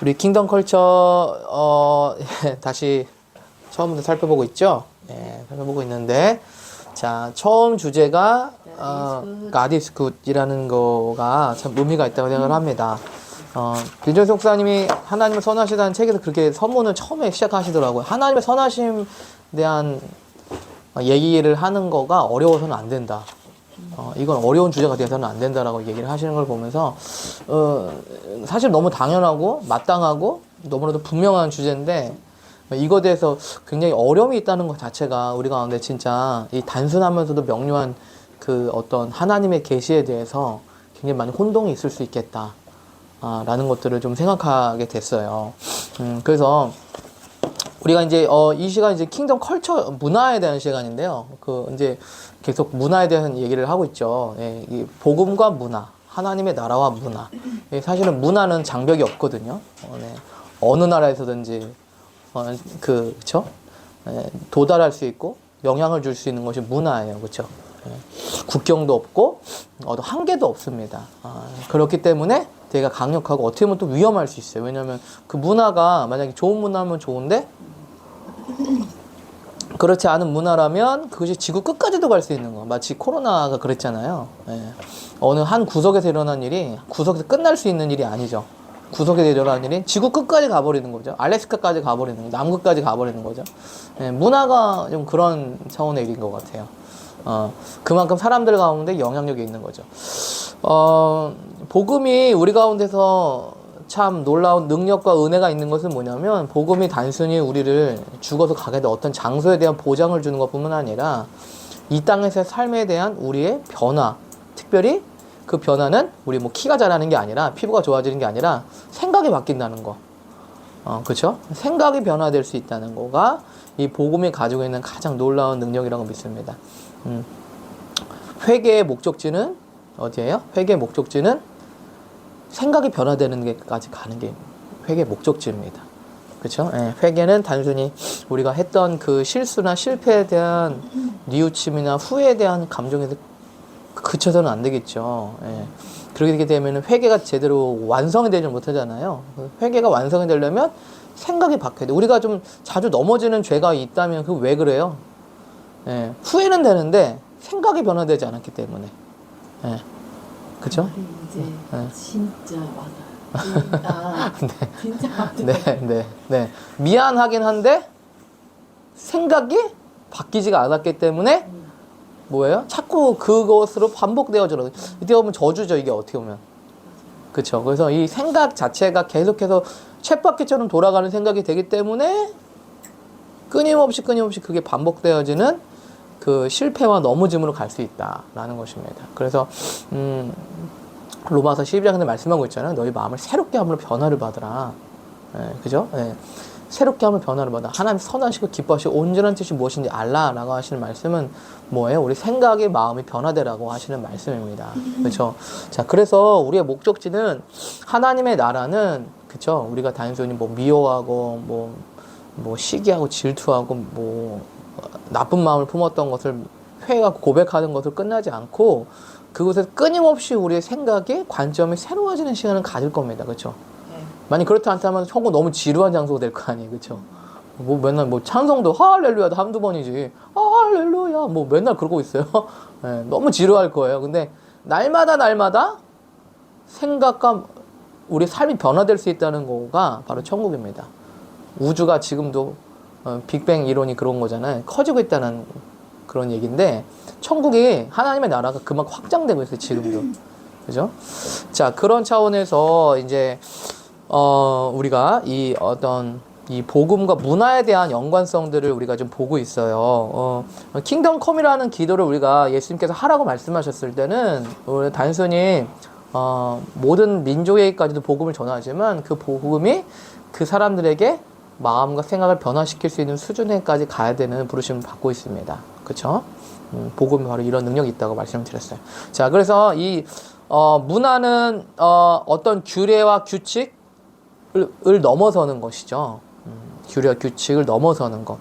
우리 킹덤 컬처 다시 처음부터 살펴보고 있죠. 살펴보고 있는데, 자, 처음 주제가 God is good이라는 거가 참 의미가 있다고 생각을 합니다. 빈정수 목사님이 하나님을 선하시다는 책에서 그렇게 서문을 처음에 시작하시더라고요. 하나님의 선하심에 대한 얘기를 하는 거가 어려워서는 안 된다. 이건 어려운 주제가 돼서는 안 된다라고 얘기를 하시는 걸 보면서 사실 너무 당연하고 마땅하고 너무나도 분명한 주제인데 이거에 대해서 굉장히 어려움이 있다는 것 자체가 우리 가운데 진짜 이 단순하면서도 명료한 그 어떤 하나님의 계시에 대해서 굉장히 많이 혼동이 있을 수 있겠다 라는 것들을 좀 생각하게 됐어요. 그래서 우리가 이제 이 시간 이제 킹덤 컬처 문화에 대한 시간인데요. 이제 계속 문화에 대한 얘기를 하고 있죠. 이 복음과 문화, 하나님의 나라와 문화. 사실은 문화는 장벽이 없거든요. 어느 나라에서든지 그쵸? 도달할 수 있고 영향을 줄 수 있는 것이 문화예요, 그렇죠? 국경도 없고 어떤 한계도 없습니다. 그렇기 때문에 되게 강력하고 어떻게 보면 또 위험할 수 있어요. 왜냐하면 그 문화가 만약에 좋은 문화면 좋은데 그렇지 않은 문화라면 그것이 지구 끝까지도 갈 수 있는 거. 마치 코로나가 그랬잖아요. 어느 한 구석에서 일어난 일이 구석에서 끝날 수 있는 일이 아니죠. 구석에서 일어난 일이 지구 끝까지 가버리는 거죠. 알래스카까지 가버리는 거죠. 남극까지 가버리는 거죠. 문화가 좀 그런 차원의 일인 것 같아요. 그만큼 사람들 가운데 영향력이 있는 거죠. 복음이 우리 가운데서 참 놀라운 능력과 은혜가 있는 것은 뭐냐면 복음이 단순히 우리를 죽어서 가게 될 어떤 장소에 대한 보장을 주는 것뿐만 아니라 이 땅에서의 삶에 대한 우리의 변화, 특별히 그 변화는 우리 뭐 키가 자라는 게 아니라 피부가 좋아지는 게 아니라 생각이 바뀐다는 거. 그렇죠? 생각이 변화될 수 있다는 거가 이 복음이 가지고 있는 가장 놀라운 능력이라고 믿습니다. 회개의 목적지는 어디예요? 회개의 목적지는 생각이 변화되는 게까지 가는 게 회개의 목적지입니다. 그렇죠? 회개는 단순히 우리가 했던 그 실수나 실패에 대한 뉘우침이나 후회에 대한 감정에서 그쳐서는 안 되겠죠. 그렇게 되면 회개가 제대로 완성이 되지 못하잖아요. 회개가 완성이 되려면 생각이 바뀌어야 돼. 우리가 좀 자주 넘어지는 죄가 있다면 그 왜 그래요? 후회는 되는데 생각이 변화되지 않았기 때문에. 그쵸? 이제 진짜 맞아요. 진짜 맞아요. 네. 미안하긴 한데 생각이 바뀌지가 않았기 때문에 뭐예요? 자꾸 그것으로 반복되어져요. 이때 보면 저주죠, 이게 어떻게 보면. 그쵸? 그래서 이 생각 자체가 계속해서 쳇바퀴처럼 돌아가는 생각이 되기 때문에 끊임없이 그게 반복되어지는 그 실패와 넘어짐으로 갈 수 있다라는 것입니다. 그래서 로마서 12장에 말씀하고 있잖아요. 너희 마음을 새롭게 함으로 변화를 받으라. 그죠? 새롭게 함으로 변화를 받아. 하나님 선하시고 기뻐하시고 온전한 뜻이 무엇인지 알라라고 하시는 말씀은 뭐예요? 우리 생각이 마음이 변화되라고 하시는 말씀입니다. 그렇죠? 자, 그래서 우리의 목적지는 하나님의 나라는 그렇죠? 우리가 단순히 뭐 미워하고 뭐 시기하고 질투하고 뭐 나쁜 마음을 품었던 것을 회개하고 고백하는 것을 끝나지 않고 그곳에서 끊임없이 우리의 생각이 관점이 새로워지는 시간을 가질 겁니다. 그렇죠? 만약 그렇지 않다면 저거 너무 지루한 장소가 될 거 아니에요. 그렇죠? 뭐 맨날 뭐 찬송도 할렐루야도 한두 번이지. 할렐루야 뭐 맨날 그러고 있어요. 너무 지루할 거예요. 근데 날마다 생각과 우리 삶이 변화될 수 있다는 거가 바로 천국입니다. 우주가 지금도 빅뱅 이론이 그런 거잖아요. 커지고 있다는 그런 얘기인데 천국이 하나님의 나라가 그만큼 확장되고 있어요. 지금도. 그죠? 자, 그런 차원에서 이제 우리가 이 복음과 문화에 대한 연관성들을 우리가 좀 보고 있어요. 킹덤 컴이라는 기도를 우리가 예수님께서 하라고 말씀하셨을 때는 우리 단순히 모든 민족에게까지도 복음을 전하지만 그 복음이 그 사람들에게 마음과 생각을 변화시킬 수 있는 수준에까지 가야 되는 부르심을 받고 있습니다. 그렇죠? 복음이 바로 이런 능력이 있다고 말씀드렸어요. 자, 그래서 이 문화는 어떤 규례와 규칙을 넘어서는 것이죠. 규례와 규칙을 넘어서는 것.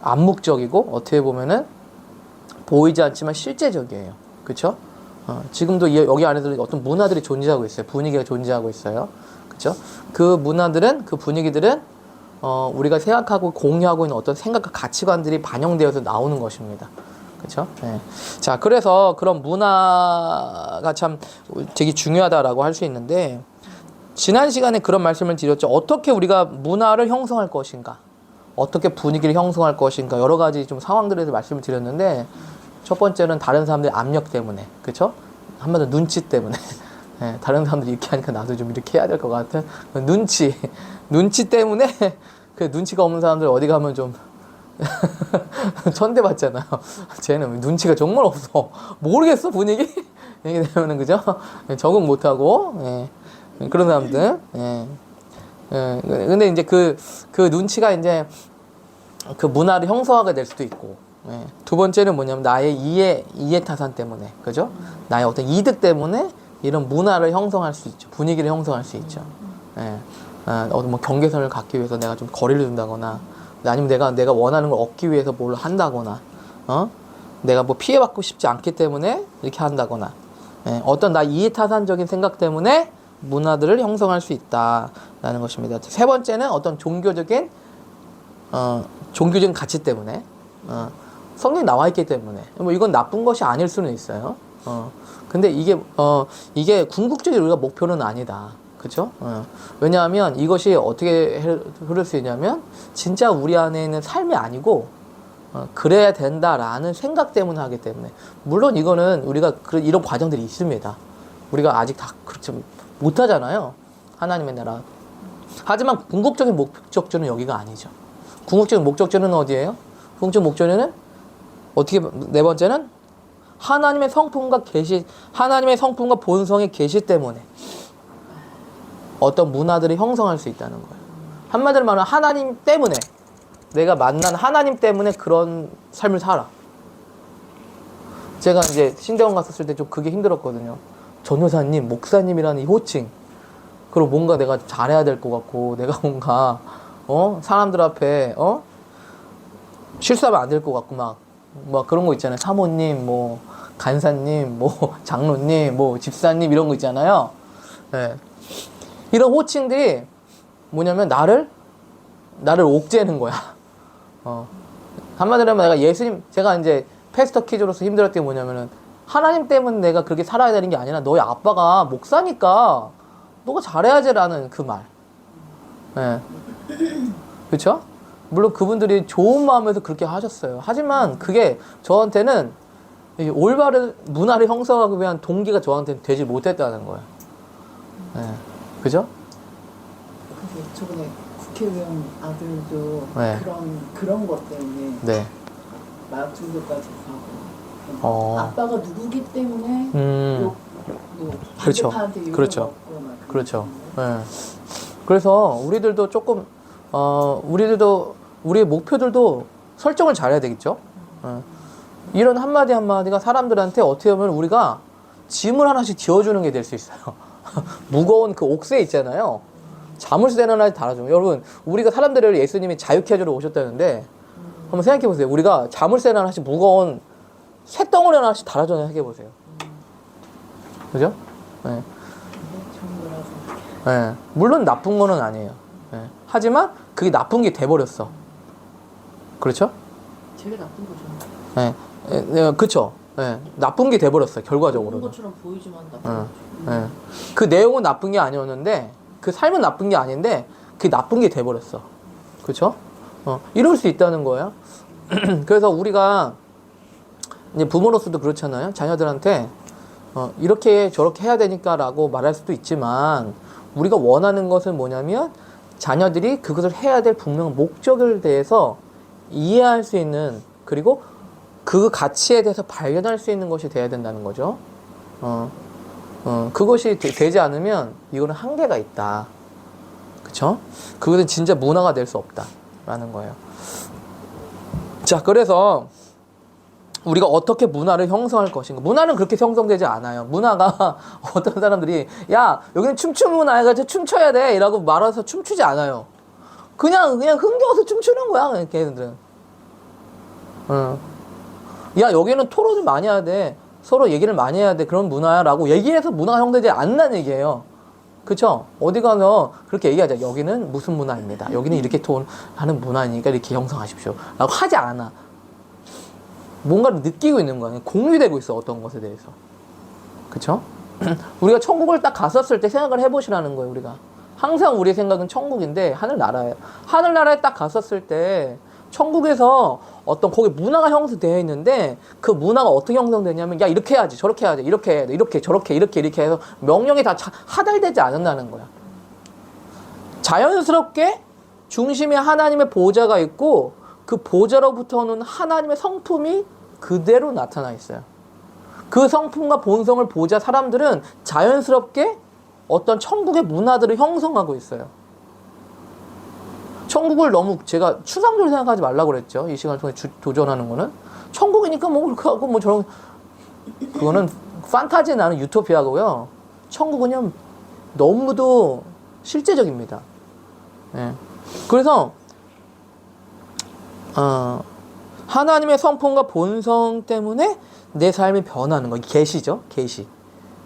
암묵적이고 어떻게 보면은 보이지 않지만 실제적이에요. 그렇죠? 지금도 여기 안에서 어떤 문화들이 존재하고 있어요. 분위기가 존재하고 있어요. 그죠? 그 문화들은, 그 분위기들은 우리가 생각하고 공유하고 있는 어떤 생각과 가치관들이 반영되어서 나오는 것입니다. 그죠? 예. 자, 그래서 그런 문화가 참 되게 중요하다라고 할 수 있는데, 지난 시간에 그런 말씀을 드렸죠. 어떻게 우리가 문화를 형성할 것인가? 어떻게 분위기를 형성할 것인가? 여러 가지 좀 상황들에 대해서 말씀을 드렸는데, 첫 번째는 다른 사람들의 압력 때문에, 그쵸? 한마디로 눈치 때문에. 예, 다른 사람들이 이렇게 하니까 나도 좀 이렇게 해야 될 것 같은 눈치 때문에 그 눈치가 없는 사람들 어디 가면 좀 천대받잖아요. 쟤는 눈치가 정말 없어. 모르겠어, 분위기? 이렇게 되면은, 그죠? 적응 못하고, 예. 그런 사람들, 예. 예. 근데 이제 그 눈치가 이제 그 문화를 형성하게 될 수도 있고, 예. 두 번째는 뭐냐면 나의 이해 타산 때문에, 그죠? 나의 어떤 이득 때문에 이런 문화를 형성할 수 있죠. 분위기를 형성할 수 있죠. 예. 뭐 경계선을 갖기 위해서 내가 좀 거리를 둔다거나, 아니면 내가 원하는 걸 얻기 위해서 뭘 한다거나, 내가 뭐 피해받고 싶지 않기 때문에 이렇게 한다거나, 예. 어떤 나 이해타산적인 생각 때문에 문화들을 형성할 수 있다라는 것입니다. 세 번째는 어떤 종교적인 가치 때문에, 성경이 나와 있기 때문에, 뭐 이건 나쁜 것이 아닐 수는 있어요. 근데 이게 궁극적인 우리가 목표는 아니다. 그쵸? 왜냐하면 이것이 어떻게 흐를 수 있냐면, 진짜 우리 안에 있는 삶이 아니고, 그래야 된다라는 생각 때문에 하기 때문에. 물론 이거는 우리가 이런 과정들이 있습니다. 우리가 아직 다 그렇지 못하잖아요. 하나님의 나라. 하지만 궁극적인 목적지는 여기가 아니죠. 궁극적인 목적지는 어디예요? 궁극적 목적지는 네 번째는 하나님의 성품과 본성의 계시 때문에 어떤 문화들이 형성할 수 있다는 거예요. 한마디로 말하면 하나님 때문에, 내가 만난 하나님 때문에 그런 삶을 살아. 제가 이제 신대원 갔었을 때 좀 그게 힘들었거든요. 전도사님, 목사님이라는 이 호칭. 그리고 뭔가 내가 잘해야 될 것 같고, 내가 뭔가 사람들 앞에 실수하면 안 될 것 같고, 막 그런 거 있잖아요. 사모님, 뭐 간사님, 뭐 장로님, 뭐 집사님, 이런 거 있잖아요. 네. 이런 호칭들이 뭐냐면 나를 옥죄는 거야. 한마디로 하면 제가 이제 패스터 키즈로서 힘들었던 게 뭐냐면은, 하나님 때문에 내가 그렇게 살아야 되는 게 아니라 너희 아빠가 목사니까 너가 잘해야지라는 그 말. 예. 그쵸? 물론 그분들이 좋은 마음에서 그렇게 하셨어요. 하지만 그게 저한테는 이 올바른 문화를 형성하기 위한 동기가 저한테는 되지 못했다는 거예요. 예. 그죠? 근데 저번에 국회의원 아들도 네. 그런 것 때문에 네. 마약 중독까지 가고, 아빠가 누구기 때문에 그렇죠. 반대파한테 욕을 그렇죠. 먹고 막 그렇죠. 예. 그래서 우리들도 조금 우리의 목표들도 설정을 잘해야 되겠죠. 예. 이런 한마디 한마디가 사람들한테 어떻게 보면 우리가 짐을 하나씩 지어주는 게 될 수 있어요. 무거운 그 옥새 있잖아요. 자물쇠는 하나씩 달아줘요. 여러분, 우리가 사람들을 예수님이 자유케 해주러 오셨다는데, 한번 생각해 보세요. 우리가 자물쇠는 하나씩 무거운 쇳덩어리 하나씩 달아줘요. 생각해 보세요. 그죠? 네. 네. 물론 나쁜 거는 아니에요. 네. 하지만 그게 나쁜 게 돼버렸어. 그렇죠? 제일 나쁜 거죠. 네. 네. 그쵸? 네. 나쁜 게 돼버렸어요. 결과적으로. 나쁜 것처럼 보이지만 나쁜 네. 거죠. 네. 그 내용은 나쁜 게 아니었는데, 그 삶은 나쁜 게 아닌데, 그게 나쁜 게 돼버렸어. 그쵸? 이럴 수 있다는 거예요. 그래서 우리가 이제 부모로서도 그렇잖아요. 자녀들한테 이렇게 저렇게 해야 되니까라고 말할 수도 있지만, 우리가 원하는 것은 뭐냐면 자녀들이 그것을 해야 될 분명한 목적에 대해서 이해할 수 있는, 그리고 그 가치에 대해서 발견할 수 있는 것이 돼야 된다는 거죠. 그것이 되지 않으면 이거는 한계가 있다. 그쵸? 그것은 진짜 문화가 될 수 없다라는 거예요. 자, 그래서 우리가 어떻게 문화를 형성할 것인가. 문화는 그렇게 형성되지 않아요. 문화가 어떤 사람들이 야, 여기는 춤추는 문화야, 가지고 춤춰야 돼 이라고 말해서 춤추지 않아요. 그냥 흥겨워서 춤추는 거야, 그냥 걔네들은. 야, 여기는 토론을 많이 해야 돼, 서로 얘기를 많이 해야 돼, 그런 문화야 라고 얘기해서 문화가 형성되지 않는다는 얘기예요. 그쵸? 어디 가서 그렇게 얘기하자. 여기는 무슨 문화입니다. 여기는 이렇게 하는 문화니까 이렇게 형성하십시오. 라고 하지 않아. 뭔가를 느끼고 있는 거야. 공유되고 있어. 어떤 것에 대해서. 그쵸? 우리가 천국을 딱 갔었을 때 생각을 해보시라는 거예요. 우리가. 항상 우리의 생각은 천국인데 하늘나라예요. 하늘나라에 딱 갔었을 때 천국에서 어떤 거기 문화가 형성되어 있는데 그 문화가 어떻게 형성되냐면 야 이렇게 해야지 저렇게 해야지 이렇게 해야 돼 이렇게 저렇게 이렇게 해서 명령이 다 하달되지 않는다는 거야. 자연스럽게 중심에 하나님의 보좌가 있고 그 보좌로부터 오는 하나님의 성품이 그대로 나타나 있어요. 그 성품과 본성을 보자 사람들은 자연스럽게 어떤 천국의 문화들을 형성하고 있어요. 천국을 너무 제가 추상적으로 생각하지 말라고 그랬죠. 이 시간을 통해 도전하는 거는. 천국이니까 뭐 그렇게 하고 뭐 저런. 그거는 판타지에 나는 유토피아고요. 천국은요, 너무도 실제적입니다. 예. 그래서, 하나님의 성품과 본성 때문에 내 삶이 변하는 거. 계시죠? 계시.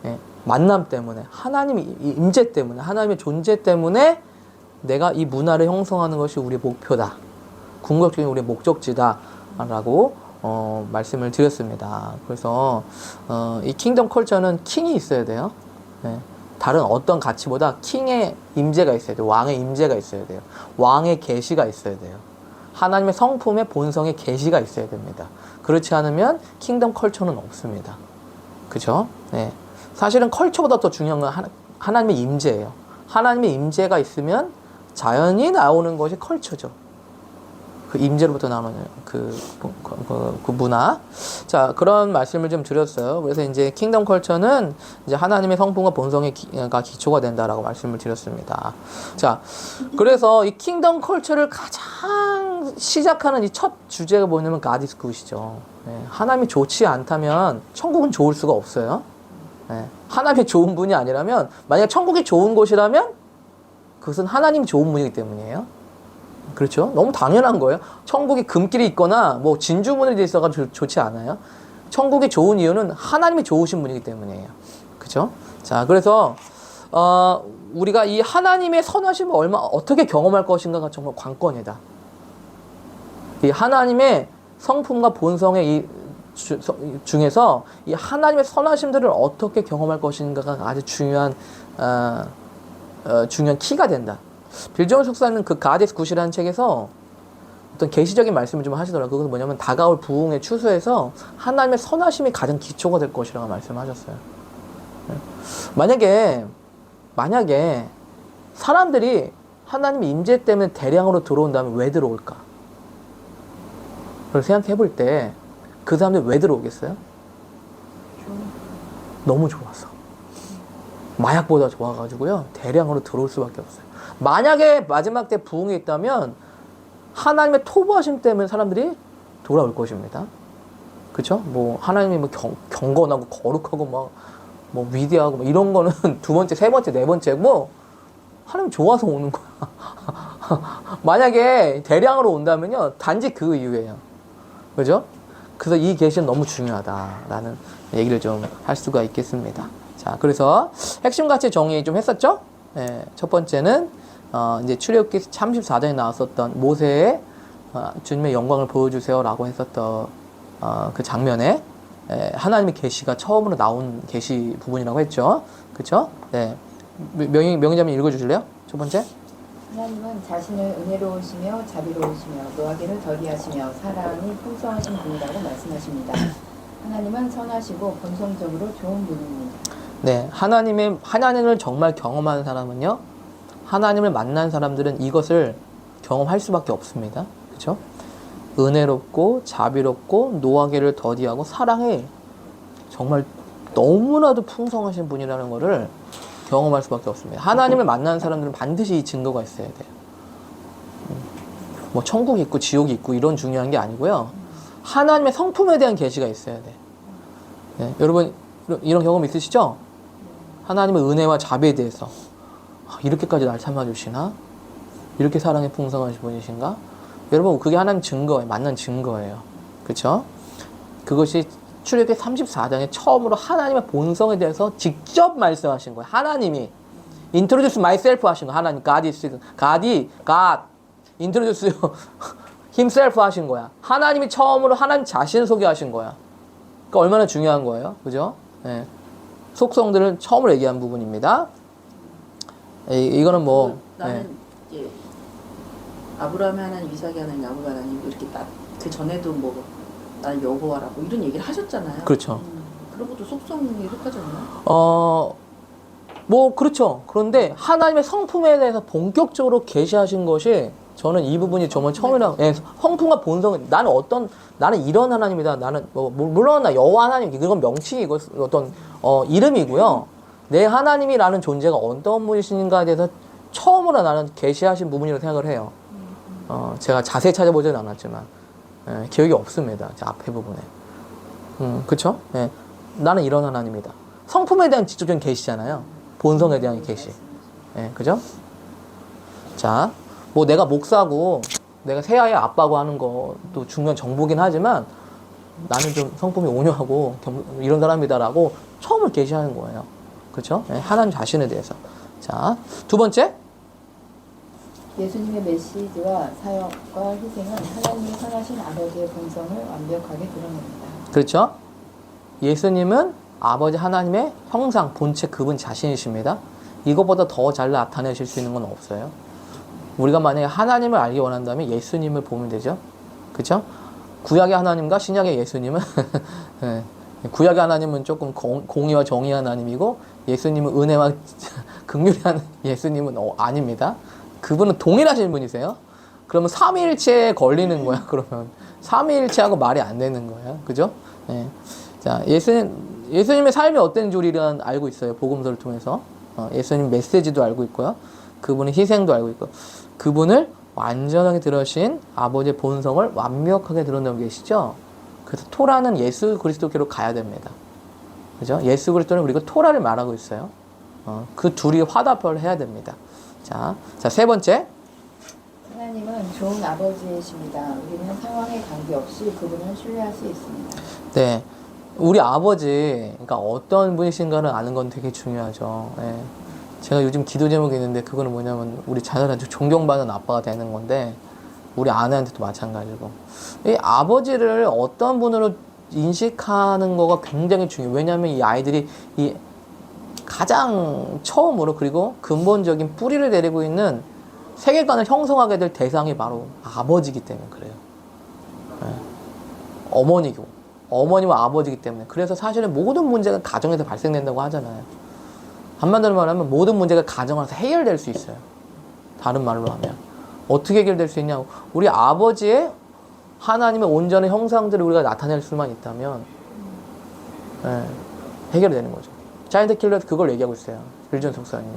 예. 만남 때문에. 하나님의 임재 때문에. 하나님의 존재 때문에 내가 이 문화를 형성하는 것이 우리의 목표다. 궁극적인 우리의 목적지다. 라고 말씀을 드렸습니다. 그래서 이 킹덤 컬처는 킹이 있어야 돼요. 네. 다른 어떤 가치보다 킹의 임재가 있어야 돼요. 왕의 임재가 있어야 돼요. 왕의 계시가 있어야 돼요. 하나님의 성품의 본성의 계시가 있어야 됩니다. 그렇지 않으면 킹덤 컬처는 없습니다. 그죠? 네. 사실은 컬처보다 더 중요한 건 하나님의 임재예요. 하나님의 임재가 있으면 자연히 나오는 것이 컬처죠. 그 임재로부터 나오는 그 문화. 자, 그런 말씀을 좀 드렸어요. 그래서 이제 킹덤 컬처는 이제 하나님의 성품과 본성의 기초가 된다라고 말씀을 드렸습니다. 자, 그래서 이 킹덤 컬처를 가장 시작하는 이 첫 주제가 뭐냐면 God is good이죠. 네, 하나님이 좋지 않다면 천국은 좋을 수가 없어요. 네, 하나님이 좋은 분이 아니라면, 만약 천국이 좋은 곳이라면 그것은 하나님이 좋은 분이기 때문이에요. 그렇죠? 너무 당연한 거예요. 천국이 금길이 있거나 뭐 진주문이 돼 있어가 좋지 않아요. 천국이 좋은 이유는 하나님이 좋으신 분이기 때문이에요. 그렇죠? 자, 그래서 우리가 이 하나님의 선하심을 어떻게 경험할 것인가가 정말 관건이다. 이 하나님의 성품과 본성의 이 중에서 이 하나님의 선하심들을 어떻게 경험할 것인가가 아주 중요한 키가 된다. 빌 존스 목사는 그 God is Good이라는 책에서 어떤 계시적인 말씀을 좀 하시더라고요. 그것은 뭐냐면 다가올 부흥의 추수에서 하나님의 선하심이 가장 기초가 될 것이라고 말씀하셨어요. 만약에 사람들이 하나님의 임재 때문에 대량으로 들어온다면 왜 들어올까? 그걸 생각해 볼 때 그 사람들이 왜 들어오겠어요? 너무 좋아서. 마약보다 좋아가지고요. 대량으로 들어올 수밖에 없어요. 만약에 마지막 때 부흥이 있다면 하나님의 토부하심 때문에 사람들이 돌아올 것입니다. 그쵸? 뭐 하나님이 뭐 경건하고 거룩하고 뭐 위대하고 뭐 이런 거는 두 번째, 세 번째, 네 번째 뭐 하나님 좋아서 오는 거야. 만약에 대량으로 온다면요. 단지 그 이유예요. 그죠? 그래서 이 계시는 너무 중요하다라는 얘기를 좀 할 수가 있겠습니다. 자, 그래서 핵심 가치 정의 좀 했었죠? 네, 첫 번째는 이제 출애굽기 34장에 나왔었던 모세의 주님의 영광을 보여주세요라고 했었던 그 장면에 하나님의 계시가 처음으로 나온 계시 부분이라고 했죠. 그렇죠? 네. 명희자매 읽어주실래요? 첫 번째. 하나님은 자신을 은혜로우시며 자비로우시며 노하기를 더디하시며 사랑이 풍성하신 분이라고 말씀하십니다. 하나님은 선하시고 본성적으로 좋은 분입니다. 네, 하나님을 정말 경험하는 사람은요, 하나님을 만난 사람들은 이것을 경험할 수밖에 없습니다. 그렇죠? 은혜롭고 자비롭고 노하기를 더디하고 사랑에 정말 너무나도 풍성하신 분이라는 것을 경험할 수밖에 없습니다. 하나님을 만나는 사람들은 반드시 이 증거가 있어야 돼요. 뭐 천국이 있고 지옥이 있고 이런 중요한 게 아니고요. 하나님의 성품에 대한 계시가 있어야 돼. 네, 여러분 이런 경험 있으시죠? 하나님의 은혜와 자비에 대해서 이렇게까지 날 참아주시나? 이렇게 사랑에 풍성하신 분이신가? 여러분 그게 하나님 증거예요. 만난 증거예요. 그렇죠? 그것이 출애굽기 34장에 처음으로 하나님의 본성에 대해서 직접 말씀하신 거예요. 하나님이 introduce myself 하신 거. 하나님, God introduce himself 하신 거야. 하나님이 처음으로 하나님 자신을 소개하신 거야. 그러니까 얼마나 중요한 거예요. 그죠? 예. 속성들을 처음으로 얘기한 부분입니다. 이거는 뭐, 나는 이제 아브라함의 하나님, 이삭의 하나님, 야곱의 하나님 이렇게 그 전에도 뭐 나는 여호와라고 이런 얘기를 하셨잖아요. 그렇죠. 그런 것도 속성에 속하지 않나? 뭐, 그렇죠. 그런데 하나님의 성품에 대해서 본격적으로 계시하신 것이 저는 이 부분이 정말 처음이라, 예, 성품과 본성, 나는 이런 하나님이다. 나는, 물론 나 여호와 하나님, 이건 명칭이고, 어떤, 이름이고요. 내 하나님이라는 존재가 어떤 분이신가에 대해서 처음으로 나는 계시하신 부분이라고 생각을 해요. 제가 자세히 찾아보지는 않았지만, 예, 기억이 없습니다. 제 앞에 부분에. 그쵸? 예, 나는 이런 하나님이다. 성품에 대한 직접적인 계시잖아요. 본성에 대한 계시. 예, 그죠? 자, 뭐 내가 목사고 내가 새아이의 아빠고 하는 것도 중요한 정보긴 하지만 나는 좀 성품이 온유하고 이런 사람이다라고 처음을 계시하는 거예요. 그렇죠? 네, 하나님 자신에 대해서. 자, 두 번째. 예수님의 메시지와 사역과 희생은 하나님의 선하신 아버지의 본성을 완벽하게 드러냅니다. 그렇죠? 예수님은 아버지 하나님의 형상, 본체 그분 자신이십니다. 이것보다 더 잘 나타내실 수 있는 건 없어요. 우리가 만약에 하나님을 알기 원한다면 예수님을 보면 되죠. 그렇죠? 구약의 하나님과 신약의 예수님은 네. 구약의 하나님은 조금 공의와 정의의 하나님이고 예수님은 은혜와 긍휼한 예수님은 아닙니다. 그분은 동일하신 분이세요. 그러면 삼위일체에 걸리는 거야. 그러면 삼위일체하고 말이 안 되는 거예요. 그죠? 네. 자, 예수님의 삶이 어땠는지 우리는 알고 있어요. 복음서를 통해서. 예수님 메시지도 알고 있고요. 그분의 희생도 알고 있고, 그분을 완전하게 드러신 아버지의 본성을 완벽하게 드러내고 계시죠. 그래서 토라는 예수 그리스도께로 가야 됩니다. 그죠? 예수 그리스도는 우리가 토라를 말하고 있어요. 그 둘이 화답을 해야 됩니다. 자, 세 번째. 하나님은 좋은 아버지이십니다. 우리는 상황에 관계없이 그분을 신뢰할 수 있습니다. 네. 우리 아버지, 그러니까 어떤 분이신가를 아는 건 되게 중요하죠. 예. 제가 요즘 기도 제목이 있는데 그거는 뭐냐면 우리 자녀한테 존경받는 아빠가 되는 건데 우리 아내한테도 마찬가지고 이 아버지를 어떤 분으로 인식하는 거가 굉장히 중요해요. 왜냐하면 이 아이들이 이 가장 처음으로 그리고 근본적인 뿌리를 내리고 있는 세계관을 형성하게 될 대상이 바로 아버지이기 때문에 그래요. 예. 어머니와 아버지이기 때문에. 그래서 사실은 모든 문제가 가정에서 발생된다고 하잖아요. 한마디로 말하면 모든 문제가 가정에서 해결될 수 있어요. 다른 말로 하면. 어떻게 해결될 수 있냐고. 우리 아버지의 하나님의 온전한 형상들을 우리가 나타낼 수만 있다면 해결되는 거죠. 자이언트 킬러도 그걸 얘기하고 있어요. 빌전 속사님이.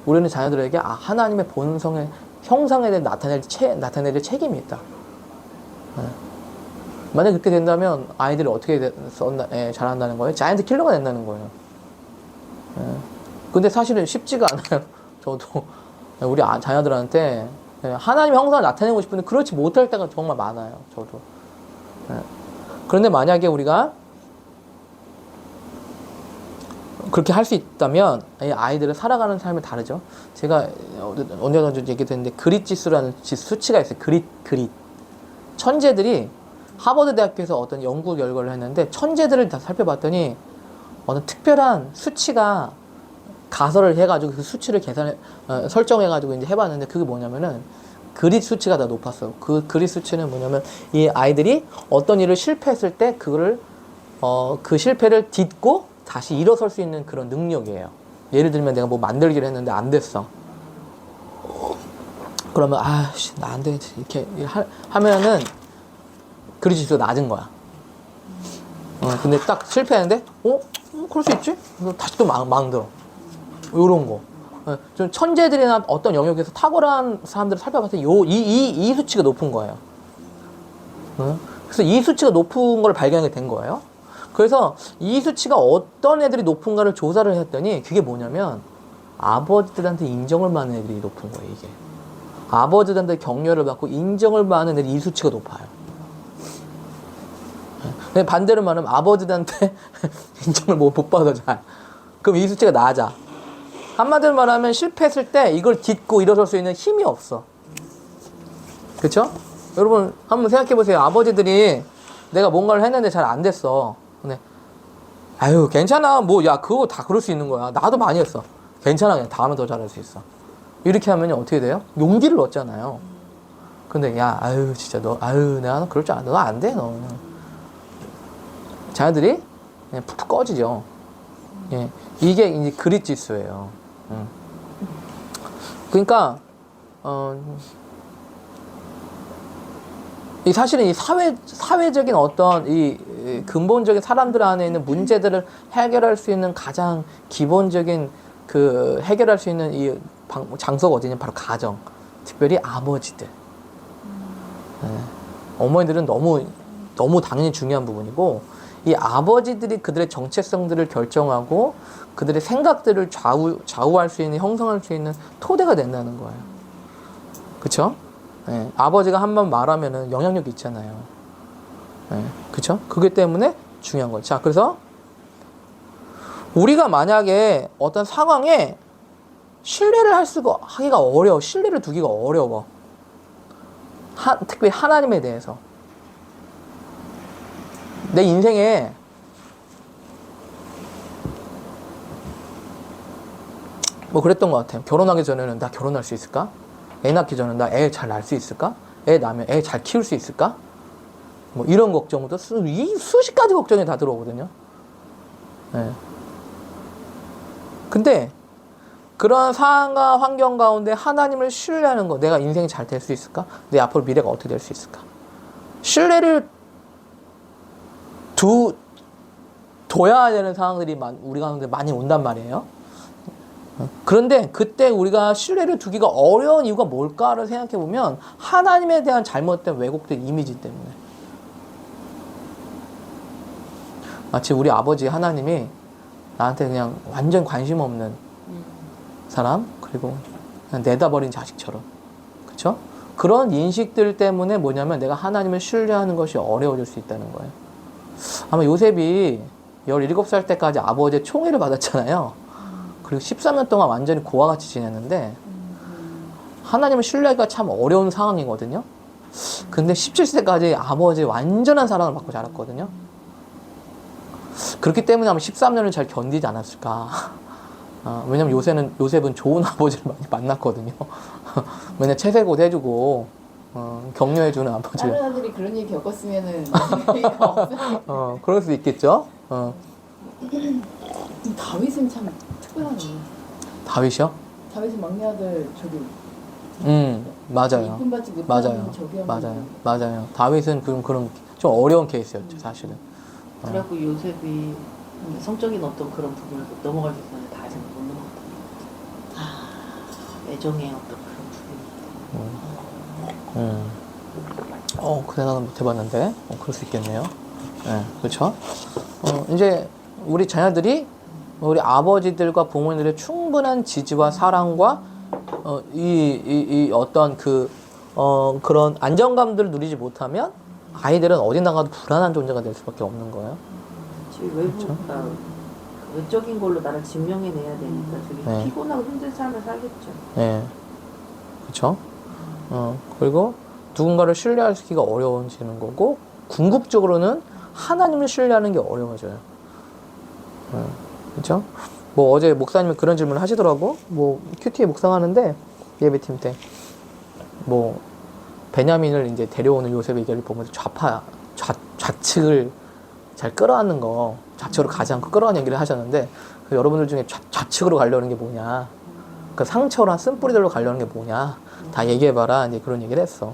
우리는 자녀들에게 하나님의 본성의 형상에 대해 나타낼 책임이 있다. 만약 그렇게 된다면 아이들이 어떻게 자란다는 거예요? 자이언트 킬러가 된다는 거예요. 근데 사실은 쉽지가 않아요. 저도 우리 자녀들한테 하나님의 형상을 나타내고 싶은데 그렇지 못할 때가 정말 많아요. 저도. 그런데 만약에 우리가 그렇게 할 수 있다면 아이들을 살아가는 삶이 다르죠. 제가 언제나 얘기했는데 그릿 지수라는 수치가 있어요. 그릿. 천재들이 하버드 대학교에서 어떤 연구 결과를 했는데 천재들을 다 살펴봤더니 어떤 특별한 수치가 가설을 해가지고 그 수치를 설정해가지고 이제 해봤는데 그게 뭐냐면은 그릿 수치가 더 높았어요. 그 그릿 수치는 뭐냐면 이 아이들이 어떤 일을 실패했을 때 그거를 그 실패를 딛고 다시 일어설 수 있는 그런 능력이에요. 예를 들면 내가 뭐 만들기를 했는데 안 됐어. 그러면 나 안 돼. 이렇게 하면은 그릿 지수가 낮은 거야. 근데 딱 실패했는데 그럴 수 있지? 그래서 다시 또 망들어. 요런 거. 좀 천재들이나 어떤 영역에서 탁월한 사람들을 살펴봤을 때 이 수치가 높은 거예요. 그래서 이 수치가 높은 걸 발견하게 된 거예요. 그래서 이 수치가 어떤 애들이 높은가를 조사를 했더니 그게 뭐냐면 아버지들한테 인정을 받는 애들이 높은 거예요. 이게 아버지들한테 격려를 받고 인정을 받는 애들이 이 수치가 높아요. 근데 반대로 말하면 아버지들한테 인정을 못 받아 잘. 그럼 이 수치가 낮아. 한마디로 말하면 실패했을 때 이걸 딛고 일어설 수 있는 힘이 없어. 그쵸? 여러분 한번 생각해 보세요. 아버지들이 내가 뭔가를 했는데 잘 안 됐어. 근데 아유 괜찮아. 뭐 야 그거 다 그럴 수 있는 거야. 나도 많이 했어. 괜찮아. 그냥 다음에 더 잘할 수 있어. 이렇게 하면 어떻게 돼요? 용기를 얻잖아요. 근데 야 아유 진짜 너 아유 내가 그럴 줄 알아. 너 안 돼 너. 자녀들이 그냥 푹푹 꺼지죠. 예. 이게 이제 그릿지수예요. 그러니까 이 사실은 이 사회적인 어떤 이 근본적인 사람들 안에 있는 문제들을 해결할 수 있는 가장 기본적인 그 해결할 수 있는 이 장소가 어디냐 바로 가정. 특별히 아버지들. 예. 어머니들은 너무 당연히 중요한 부분이고 이 아버지들이 그들의 정체성들을 결정하고 그들의 생각들을 좌우할 수 있는 형성할 수 있는 토대가 된다는 거예요. 그쵸? 예, 아버지가 한번 말하면은 영향력이 있잖아요. 예, 그쵸? 그게 때문에 중요한 거죠. 자, 그래서 우리가 만약에 어떤 상황에 신뢰를 하기가 어려워. 신뢰를 두기가 어려워. 특별히 하나님에 대해서. 내 인생에 뭐 그랬던 것 같아요. 결혼하기 전에는 나 결혼할 수 있을까? 애 낳기 전에 나 애 잘 낳을 수 있을까? 애 낳으면 애 잘 키울 수 있을까? 뭐 이런 걱정부터 수십 가지 걱정이 다 들어오거든요. 네. 근데 그런 상황과 환경 가운데 하나님을 신뢰하는 거, 내가 인생이 잘 될 수 있을까? 내 앞으로 미래가 어떻게 될 수 있을까? 신뢰를 둬야 되는 상황들이 우리 가운데 많이 온단 말이에요. 그런데 그때 우리가 신뢰를 두기가 어려운 이유가 뭘까를 생각해 보면 하나님에 대한 잘못된 왜곡된 이미지 때문에. 마치 우리 아버지 하나님이 나한테 그냥 완전 관심 없는 사람, 그리고 그냥 내다버린 자식처럼. 그쵸? 그런 인식들 때문에 뭐냐면 내가 하나님을 신뢰하는 것이 어려워질 수 있다는 거예요. 아마 요셉이 17살 때까지 아버지의 총애를 받았잖아요. 그리고 13년 동안 완전히 고아 같이 지냈는데 하나님을 신뢰하기가 참 어려운 상황이거든요. 근데 17세까지 아버지의 완전한 사랑을 받고 자랐거든요. 그렇기 때문에 아마 13년을 잘 견디지 않았을까. 왜냐면 요셉은 좋은 아버지를 많이 만났거든요. 맨날 채색옷 해주고 격려해주는 아버지를. 다른 아들이 그런 일 겪었으면은 의미가 없어요. 그럴 수 있겠죠. 다윗은 참 특별하네. 다윗이요? 다윗은 막내 아들 저기. 맞아요. 이쁨 받지 못하는 맞아요. 다윗은 그런 좀 어려운 케이스였죠, 사실은. 그래갖고 요셉이 성적인 어떤 그런 부분을 넘어갈 수 있었는데 다윗은 못 넘어갔다. 애정의 어떤 그런 부분이. 그 생각은 못 해봤는데, 그럴 수 있겠네요. 네, 그렇죠. 이제 우리 자녀들이 우리 아버지들과 부모님들의 충분한 지지와 사랑과 이 어떤 그런 안정감들을 누리지 못하면 아이들은 어디 나가도 불안한 존재가 될 수밖에 없는 거예요. 외부가 외적인 걸로 나를 증명해내야 되니까 되게 네. 피곤하고 힘든 삶을 살겠죠. 네, 그렇죠. 그리고 누군가를 신뢰하기가 어려워지는 거고 궁극적으로는 하나님을 신뢰하는 게 어려워져요. 그렇죠? 뭐 어제 목사님이 그런 질문을 하시더라고. 뭐 큐티에 묵상하는데 예배팀 때 뭐 베냐민을 이제 데려오는 요셉의 얘기를 보면서 좌측을 잘 끌어안는 거, 좌측으로 가지 않고 끌어안는 얘기를 하셨는데 여러분들 중에 좌측으로 가려는 게 뭐냐, 그 상처랑 쓴뿌리들로 가려는 게 뭐냐, 다 얘기해봐라. 이제 그런 얘기를 했어.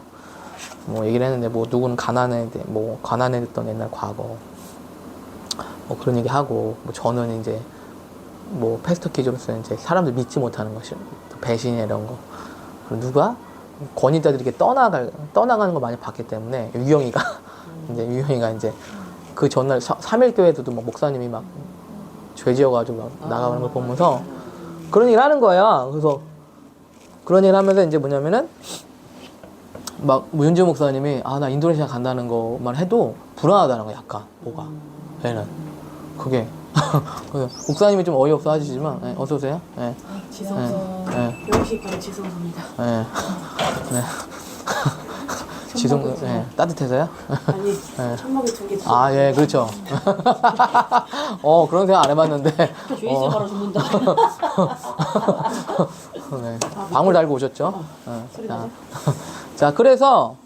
뭐 얘기를 했는데 뭐 누구는 가난했던 옛날 과거. 뭐 그런 얘기 하고, 뭐 저는 이제 뭐 패스터 키즈로서 이제 사람들 믿지 못하는 것이 배신이나 이런 거. 그리고 누가 권위자들이 이렇게 떠나가는 거 많이 봤기 때문에 유영이가 이제 그 전날 3일 교회에서도 막 목사님이 막 죄지어가지고 막 나가는 걸 보면서 그런 얘기를 하는 거야. 그래서 그런 얘기를 하면서 이제 뭐냐면은 막 윤주 목사님이 나 인도네시아 간다는 거만 해도 불안하다는 거, 약간 뭐가 얘는 그게 목사님이 좀 어이없어 하시지만, 네, 어서 오세요. 네, 지성선. 네, 영식 바로 지성선입니다. 네, 네. 지성, 네, 따뜻해서요? 아니 네. 천막에 두개 아, 예, 그렇죠. 그런 생각 안 해봤는데. 죄인을 바로 죽는다. 네. 방울 달고 오셨죠? 네. 소리 자, 나죠? 자, 그래서,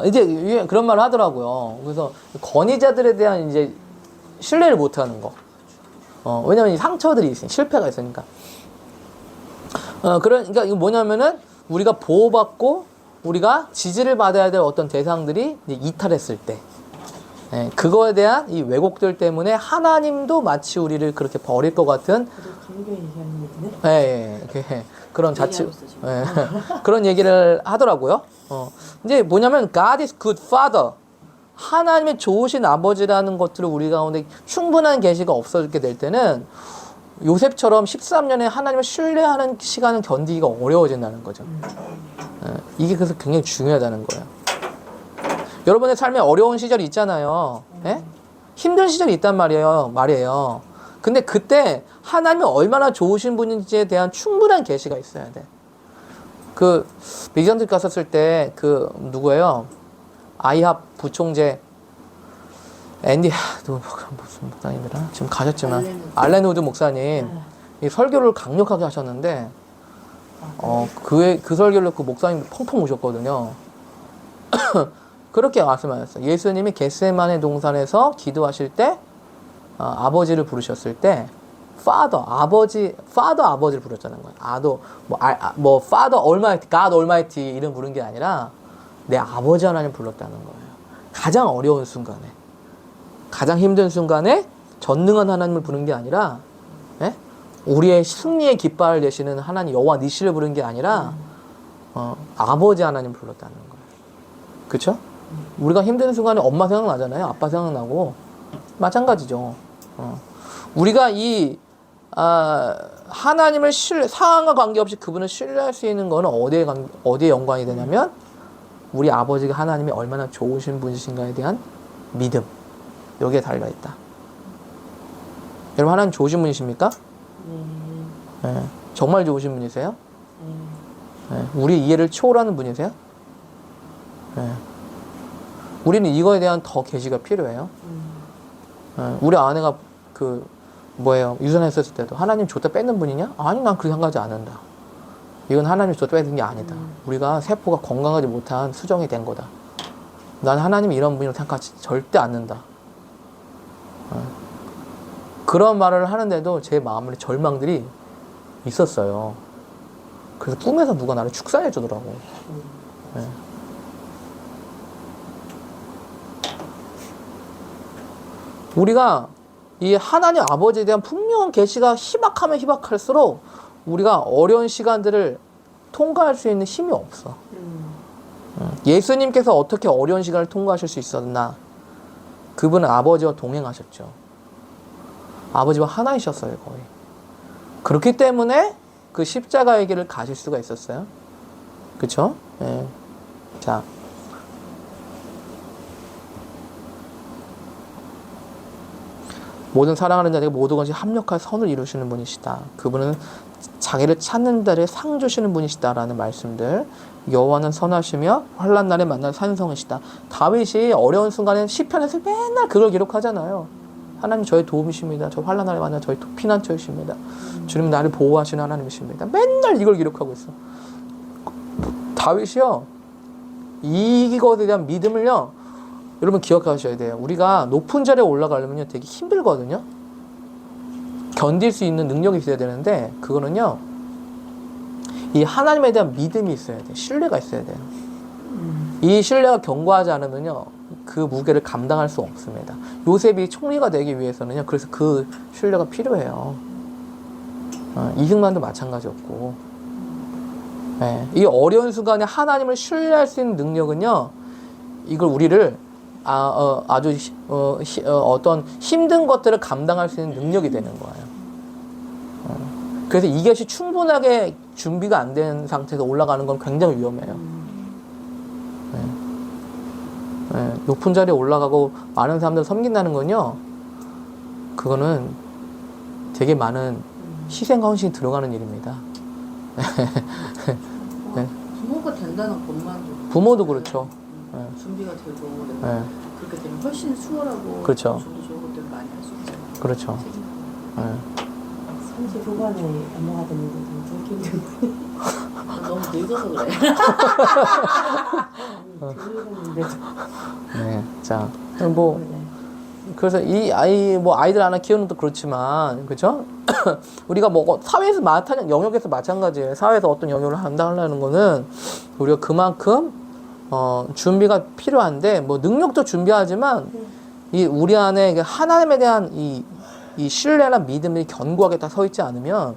이제 그런 말을 하더라고요. 그래서 권위자들에 대한 이제 신뢰를 못 하는 거. 왜냐면 이 상처들이 있으니까, 실패가 있으니까. 그러니까 이거 뭐냐면은 우리가 보호받고 우리가 지지를 받아야 될 어떤 대상들이 이제 이탈했을 때, 그거에 대한 이 왜곡들 때문에 하나님도 마치 우리를 그렇게 버릴 것 같은, 강경 얘기하는 얘기네. 그런 자치, 얘기하고 있어, 지금. 그런 얘기를 하더라고요. 이제 뭐냐면 God is good father. 하나님의 좋으신 아버지라는 것들을 우리 가운데 충분한 계시가 없어지게 될 때는 요셉처럼 13년에 하나님을 신뢰하는 시간을 견디기가 어려워진다는 거죠. 이게 그래서 굉장히 중요하다는 거예요. 여러분의 삶에 어려운 시절이 있잖아요. 힘든 시절이 있단 말이에요. 근데 그때 하나님이 얼마나 좋으신 분인지에 대한 충분한 계시가 있어야 돼. 그 미전들 갔었을 때 그 누구예요? 아이합 부총재 앤디 무슨 목사님이라 지금 가셨지만 알렌 우드 목사님 이 설교를 강력하게 하셨는데 그 설교를 그 목사님 펑펑 우셨거든요. 그렇게 말씀하셨어요. 예수님이 겟세마네 동산에서 기도하실 때 아버지를 부르셨을 때 아버지를 부르셨다는 거예요. Father Almighty, God Almighty 이름 부른 게 아니라 내 아버지 하나님 불렀다는 거예요. 가장 어려운 순간에, 가장 힘든 순간에 전능한 하나님을 부른 게 아니라, 우리의 승리의 깃발을 내시는 하나님 여호와 니시를 부른 게 아니라 아버지 하나님 불렀다는 거예요. 그렇죠? 우리가 힘든 순간에 엄마 생각나잖아요. 아빠 생각나고 마찬가지죠. 우리가 이 하나님을 상황과 관계없이 그분을 신뢰할 수 있는 거는 어디에 연관이 되냐면 우리 아버지가 하나님이 얼마나 좋으신 분이신가에 대한 믿음, 여기에 달려있다. 여러분 하나님 좋으신 분이십니까? 네. 정말 좋으신 분이세요? 네. 우리 이해를 초월하는 분이세요? 네. 우리는 이거에 대한 더 계시가 필요해요. 우리 아내가 유산했었을 때도 하나님 줬다 뺏는 분이냐? 아니, 난 그렇게 생각하지 않는다. 이건 하나님 줬다 뺏는 게 아니다. 우리가 세포가 건강하지 못한 수정이 된 거다. 난 하나님이 이런 분이라고 생각하지 절대 않는다. 그런 말을 하는데도 제 마음에 절망들이 있었어요. 그래서 꿈에서 누가 나를 축사해 주더라고. 네. 우리가 이 하나님 아버지에 대한 분명한 계시가 희박하면 희박할수록 우리가 어려운 시간들을 통과할 수 있는 힘이 없어. 예수님께서 어떻게 어려운 시간을 통과하실 수 있었나? 그분은 아버지와 동행하셨죠. 아버지와 하나이셨어요, 거의. 그렇기 때문에 그 십자가의 길을 가실 수가 있었어요. 그쵸? 네. 자. 모든 사랑하는 자에게 모든 것이 합력하여 선을 이루시는 분이시다. 그분은 자기를 찾는 자를 상 주시는 분이시다라는 말씀들. 여호와는 선하시며 환난 날에 만날 산성이시다. 다윗이 어려운 순간에 시편에서 맨날 그걸 기록하잖아요. 하나님 저의 도움이십니다. 저 환난 날에 만날 저의 피난처이십니다. 주님 나를 보호하시는 하나님이십니다. 맨날 이걸 기록하고 있어. 다윗이요. 이것에 대한 믿음을요. 여러분 기억하셔야 돼요. 우리가 높은 자리에 올라가려면요 되게 힘들거든요. 견딜 수 있는 능력이 있어야 되는데 그거는요 이 하나님에 대한 믿음이 있어야 돼요. 신뢰가 있어야 돼요. 이 신뢰가 견고하지 않으면요 그 무게를 감당할 수 없습니다. 요셉이 총리가 되기 위해서는요 그래서 그 신뢰가 필요해요. 이승만도 마찬가지였고 네. 이 어려운 순간에 하나님을 신뢰할 수 있는 능력은요 이걸 우리를 아주 어떤 힘든 것들을 감당할 수 있는 능력이 되는 거예요. 그래서 이것이 충분하게 준비가 안 된 상태에서 올라가는 건 굉장히 위험해요. 높은 자리에 올라가고 많은 사람들 섬긴다는 건요, 그거는 되게 많은 희생과 헌신이 들어가는 일입니다. 네. 부모가 된다는 것만도 부모도 그렇죠. 준비가 되고 내가 네. 그렇게 되면 훨씬 수월하고 그렇죠. 좀 더 좋은 것들을 많이 할 수 있잖아요. 그렇죠. 네. 30후반에 엄마가 됐는데 좀 웃기고 너무 늙어서 그래. 늙었는데도 네. 자, 뭐 그래서 이 아이 뭐 아이들 하나 키우는 것도 그렇지만 그죠? 우리가 뭐 사회에서 맡은 영역에서 마찬가지예요. 사회에서 어떤 영역을 한다 하려는 거는 우리가 그만큼 준비가 필요한데 뭐 능력도 준비하지만 이 우리 안에 하나님에 대한 이 신뢰나 믿음이 견고하게 딱 서 있지 않으면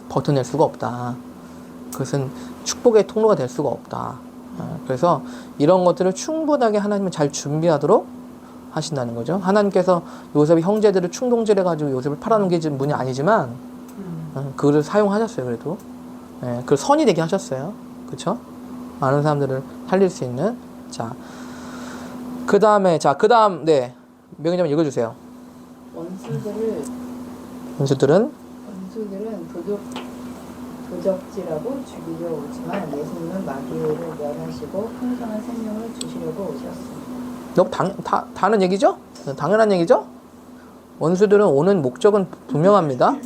버텨낼 수가 없다. 그것은 축복의 통로가 될 수가 없다. 그래서 이런 것들을 충분하게 하나님은 잘 준비하도록 하신다는 거죠. 하나님께서 요셉의 형제들을 충동질해가지고 요셉을 팔아넘기진 분이 아니지만 그거를 사용하셨어요. 그래도 그걸 선이 되게 하셨어요. 그렇죠? 많은 사람들을 살릴 수 있는. 자, 그 다음 네 명희님 읽어주세요. 원수들은 도적질하고 죽이려 오지만 예수님은 마귀를 멸하시고 풍성한 생명을 주시려고 오셨습니다. 너무 다른 얘기죠? 당연한 얘기죠? 원수들은 오는 목적은 분명합니다.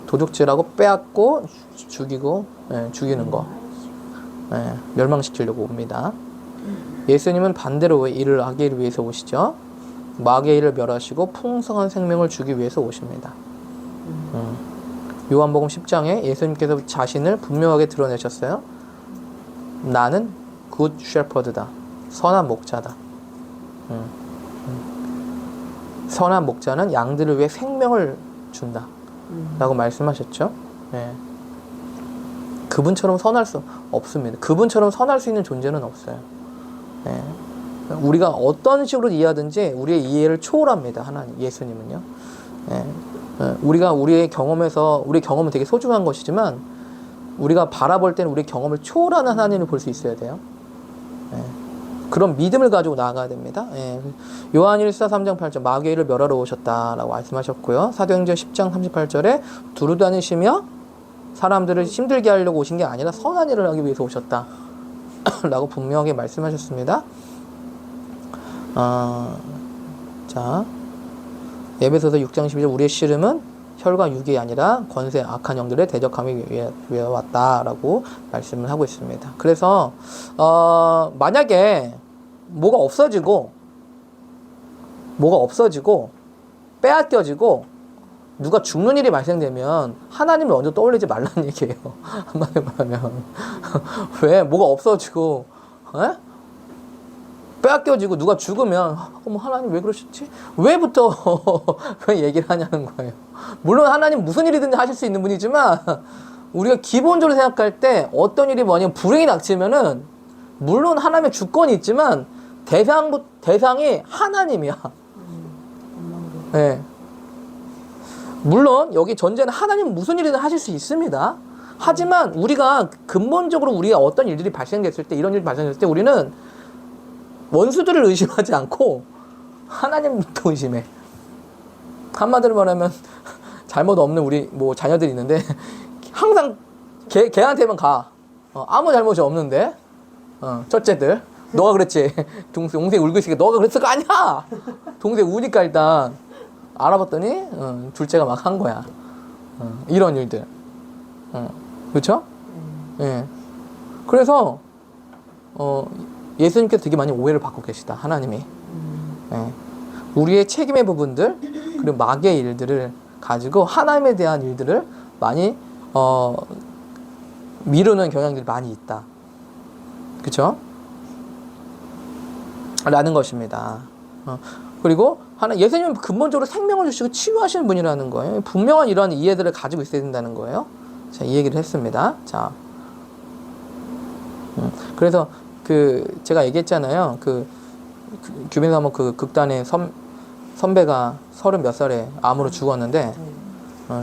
도둑질하고 빼앗고 죽이고 죽이는 거 멸망시키려고 옵니다. 예수님은 반대로 왜 일을 하기 위해서 오시죠? 마귀의 일을 멸하시고 풍성한 생명을 주기 위해서 오십니다. 요한복음 10장에 예수님께서 자신을 분명하게 드러내셨어요. 나는 굿 셰퍼드다. 선한 목자다. 선한 목자는 양들을 위해 생명을 준다. 라고 말씀하셨죠. 그분처럼 선할 수 없습니다. 그분처럼 선할 수 있는 존재는 없어요. 우리가 어떤 식으로 이해하든지 우리의 이해를 초월합니다. 하나님, 예수님은요. 우리가 우리의 경험에서, 우리의 경험은 되게 소중한 것이지만 우리가 바라볼 때는 우리의 경험을 초월하는 하나님을 볼 수 있어야 돼요. 그런 믿음을 가지고 나아가야 됩니다. 요한 1서 3장 8절 마귀의 일을 멸하러 오셨다라고 말씀하셨고요. 사도행전 10장 38절에 두루 다니시며 사람들을 힘들게 하려고 오신 게 아니라 선한 일을 하기 위해서 오셨다 라고 분명하게 말씀하셨습니다. 자, 에베소서 6장 12절 우리의 씨름은 혈과 육이 아니라 권세 악한 영들의 대적함이 위해 왔다라고 말씀을 하고 있습니다. 그래서 만약에 뭐가 없어지고 빼앗겨지고 누가 죽는 일이 발생되면 하나님을 먼저 떠올리지 말라는 얘기예요. 한마디 말하면 왜 뭐가 없어지고 빼앗겨지고 누가 죽으면 어머 하나님 왜 그러셨지? 왜부터 왜 얘기를 하냐는 거예요. 물론 하나님 무슨 일이든지 하실 수 있는 분이지만 우리가 기본적으로 생각할 때 어떤 일이 뭐냐면 불행이 닥치면은 물론 하나님의 주권이 있지만 대상이 하나님이야. 네. 물론 여기 전제는 하나님 무슨 일이든 하실 수 있습니다. 하지만 우리가 근본적으로 우리가 어떤 일들이 발생됐을 때 이런 일이 발생됐을 때 우리는 원수들을 의심하지 않고 하나님부터 의심해. 한마디로 말하면 잘못 없는 우리 뭐 자녀들이 있는데 항상 걔한테만 가. 아무 잘못이 없는데 첫째들 너가 그랬지. 동생 울고 있으니까 너가 그랬을 거 아니야. 동생 우니까 일단 알아봤더니 둘째가 막 한 거야. 이런 일들. 그렇죠? 예. 그래서 예수님께서 되게 많이 오해를 받고 계시다. 하나님이. 예. 우리의 책임의 부분들 그리고 마귀의 일들을 가지고 하나님에 대한 일들을 많이 미루는 경향들이 많이 있다. 그렇죠? 라는 것입니다. 그리고 예수님은 근본적으로 생명을 주시고 치유하시는 분이라는 거예요. 분명한 이러한 이해들을 가지고 있어야 된다는 거예요. 자, 이 얘기를 했습니다. 자, 그래서 제가 얘기했잖아요. 규빈 사모 극단의 선배가 30몇 살에 암으로 죽었는데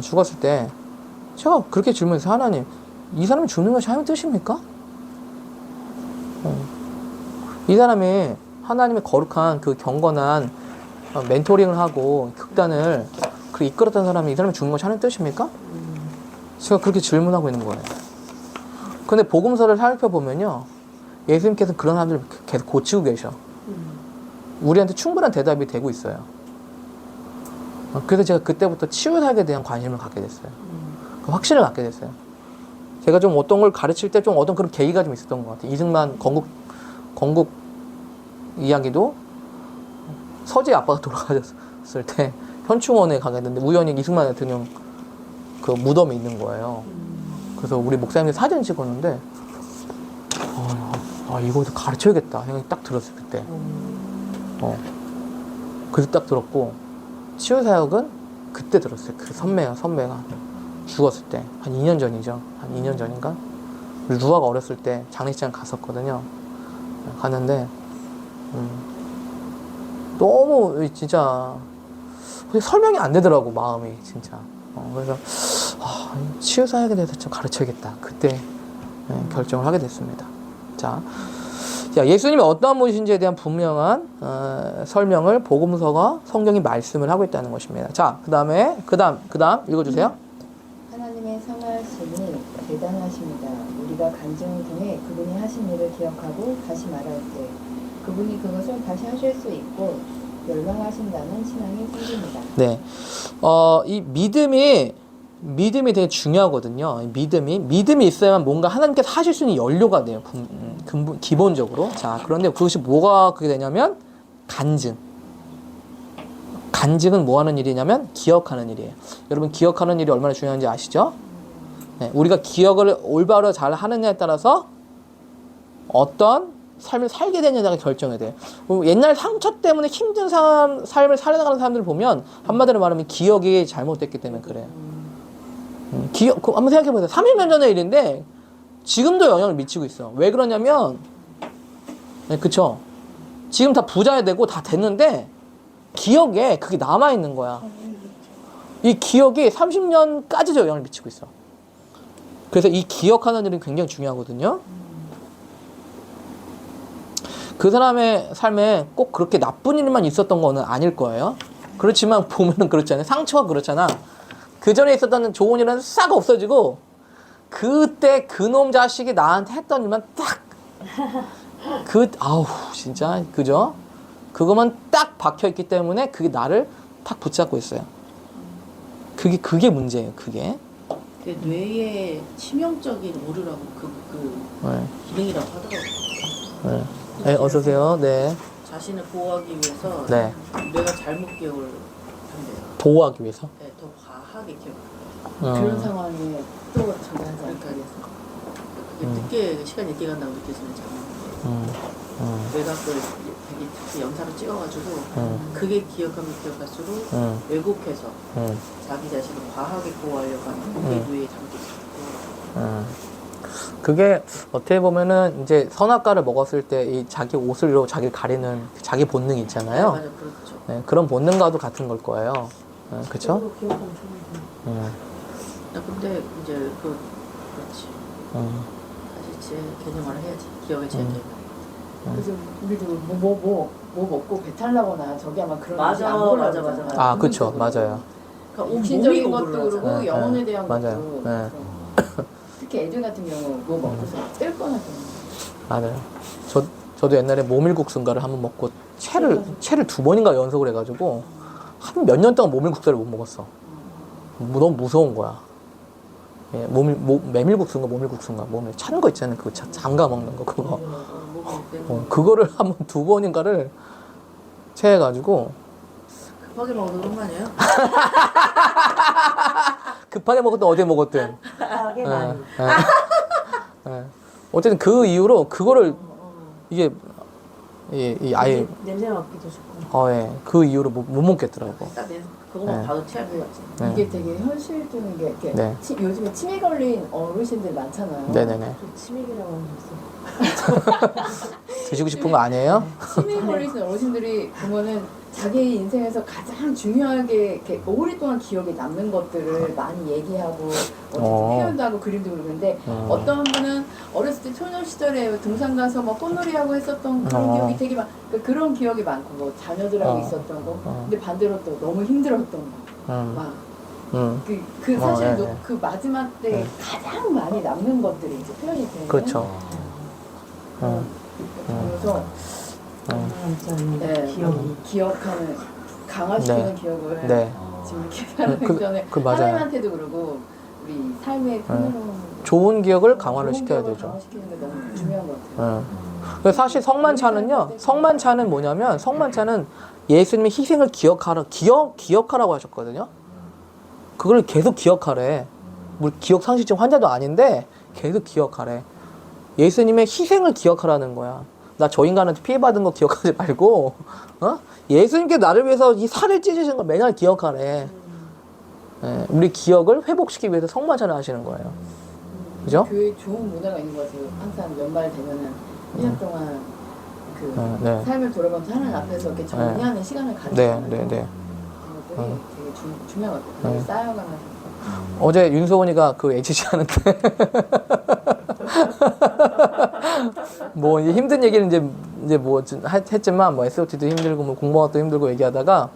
죽었을 때 제가 그렇게 질문해서 하나님, 이 사람이 죽는 것이 하나님 뜻입니까? 이 사람이 하나님의 거룩한 그 경건한 멘토링을 하고 극단을 그 이끌었던 사람이 이 사람이 죽는 것이 하는 뜻입니까? 제가 그렇게 질문하고 있는 거예요. 근데 복음서를 살펴보면요, 예수님께서 그런 사람들을 계속 고치고 계셔. 우리한테 충분한 대답이 되고 있어요. 그래서 제가 그때부터 치유사역에 대한 관심을 갖게 됐어요. 그 확신을 갖게 됐어요. 제가 좀 어떤 걸 가르칠 때 좀 어떤 그런 계기가 좀 있었던 것 같아요. 이승만 건국 이야기도 서재 아빠가 돌아가셨을 때 현충원에 가게 됐는데 우연히 이승만 대통령 그 무덤이 있는 거예요. 그래서 우리 목사님들 사진 찍었는데 이거 가르쳐야겠다 생각이 딱 들었어요. 그때. 그래서 딱 들었고 치유사역은 그때 들었어요. 그 선배가 죽었을 때 한 2년 전이죠. 한 2년 전인가? 루아가 어렸을 때 장례식장 갔었거든요. 갔는데 너무 진짜 설명이 안 되더라고, 마음이 진짜. 그래서 치유사역에 대해서 좀 가르쳐야겠다. 그때 결정을 하게 됐습니다. 자, 예수님이 어떠한 분이신지에 대한 분명한 설명을 복음서가 성경이 말씀을 하고 있다는 것입니다. 자, 그 다음 읽어주세요. 하나님의 선하심이 대단하십니다. 우리가 간증을 통해 그분이 하신 일을 기억하고 다시 말할 때 그분이 그것을 다시 하실 수 있고 열망하신다는 신앙이 생깁니다. 네, 이 믿음이 되게 중요하거든요. 믿음이 있어야만 뭔가 하나님께서 하실 수 있는 연료가 돼요. 기본적으로. 자, 그런데 그것이 뭐가 그게 되냐면 간증은 뭐 하는 일이냐면 기억하는 일이에요. 여러분, 기억하는 일이 얼마나 중요한지 아시죠? 네, 우리가 기억을 올바로 잘 하느냐에 따라서 어떤 삶을 살게 되느냐가 결정이 돼요. 옛날 상처 때문에 힘든 삶을 살아가는 사람들을 보면 한마디로 말하면 기억이 잘못됐기 때문에 그래요. 한번 생각해보세요. 30년 전의 일인데 지금도 영향을 미치고 있어. 왜 그러냐면, 그쵸? 지금 다 부자야 되고 다 됐는데 기억에 그게 남아있는 거야. 이 기억이 30년까지도 영향을 미치고 있어. 그래서 이 기억하는 일은 굉장히 중요하거든요. 그 사람의 삶에 꼭 그렇게 나쁜 일만 있었던 거는 아닐 거예요. 그렇지만 보면은 그렇잖아요. 상처가 그렇잖아. 그 전에 있었던 좋은 일은 싹 없어지고 그때 그놈 자식이 나한테 했던 일만 딱 진짜 그죠? 그것만 딱 박혀있기 때문에 그게 나를 탁 붙잡고 있어요. 그게 문제예요. 그게 뇌의 치명적인 오류라고 네. 기능이라고 하더라고요. 네, 어서오세요. 네. 자신을 보호하기 위해서 네. 뇌가 잘못 기억을 한대요. 보호하기 위해서. 네, 더 과하게 기억을. 그런 상황에 또 전하지 않게 그러니까 돼서 늦게 시간이 늦게 간다고 느껴지는 장면. 뇌가 그걸 되게 특히 영상을 찍어가지고 그게 기억할수록 왜곡해서 자기 자신을 과하게 보호하려고 하는 그게 뇌에 담겨 있고. 그게 어떻게 보면은 이제 선악과를 먹었을 때 이 자기 옷으로 자기를 가리는 자기 본능 있잖아요. 맞아, 그렇죠. 네, 그런 본능과도 같은 걸 거예요. 그렇죠? 저도 기억 엄청 나요. 근데 이제 그렇지. 사실 제 개념화를 해야지. 기억의 제 개념. 그래서 우리도 뭐 먹고 배탈 나거나 저기 아마 그런 맞아, 음식 안 먹으려고 맞아, 그러잖아요. 맞아. 아, 그쵸, 맞아요. 그러니까 육신적인 몸이 것도 고불하잖아. 그렇고 네, 영혼에 대한 맞아요. 것도 네. 그렇고. 특히 애들 같은 경우 뭐 먹고서 뜰 뻔하잖아요. 맞아요. 저도 옛날에 모밀국수인가를 한번 먹고 채를 2번인가 연속을 해가지고 한 몇 년 동안 모밀국수를 못 먹었어. 너무 무서운 거야. 예, 메밀국수인가 모밀국수인가 찬 거 있잖아요. 그거 잠가 먹는 거 그거. 그거를 한번 2번인가를 체해가지고 급하게 먹어도 그런 거 아니에요? 급하게 먹었든 어디에 먹었든. 하게 많이. 예. 어쨌든 그 이후로 그거를 이게 아예 냄새 맡기도 좋고. 예. 그 이후로 못 먹겠더라고. 딱 그거만 네. 봐도 체할 것 같지. 네. 이게 되게 현실적인 게 이렇게 네. 요즘에 치매 걸린 어르신들 많잖아요. 네네네. 또 치맥이라고 하는 거 있어. 드시고 싶은 거 아니에요? 치매 걸리신 어르신들이 보면은 자기 인생에서 가장 중요하게 이렇게 오랫동안 기억에 남는 것들을 많이 얘기하고 표현도 하고 그림도 그리는데 어떤 분은 어렸을 때 소년 시절에 등산 가서 막 꽃놀이하고 했었던 그런 기억이 되게 그런 기억이 많고 뭐 자녀들하고 있었던 거 근데 반대로 또 너무 힘들었던 거막 사실 그 마지막 때 가장 많이 남는 것들이 이제 표현이 되는 그렇죠. 그래서 기억하는 강화시키는 기억을 지금 이렇게 살아가기 전에 하나님한테도 그러고 우리 삶의 풍요로운 좋은 기억을 강화를 시켜야 되죠. 강화시키는 게 너무 중요한 것 같아요. 그래서 사실 성만찬은요. 성만찬은 뭐냐면 성만찬은 예수님의 희생을 기억하라고 하셨거든요. 그걸 계속 기억하래. 뭐 기억 상실증 환자도 아닌데 계속 기억하래. 예수님의 희생을 기억하라는 거야. 나 저 인간한테 피해받은 거 기억하지 말고, 예수님께 나를 위해서 이 살을 찢으신 거 매날 기억하래. 예, 우리 기억을 회복시키기 위해서 성만찬을 하시는 거예요. 그죠? 교회 좋은 문화가 있는 것 같아요. 항상 연말 되면은 1년 동안 삶을 돌아보면서 하나님 앞에서 이렇게 정리하는 시간을 가지잖아요. 그런 것들이 되게 중요한 것 같아요. 쌓여가면서. 어제 윤소원이가 그 HC 하는데 뭐 이제 힘든 얘기는 이제 뭐 했지만 뭐 SOT도 힘들고 뭐 공부도 힘들고 얘기하다가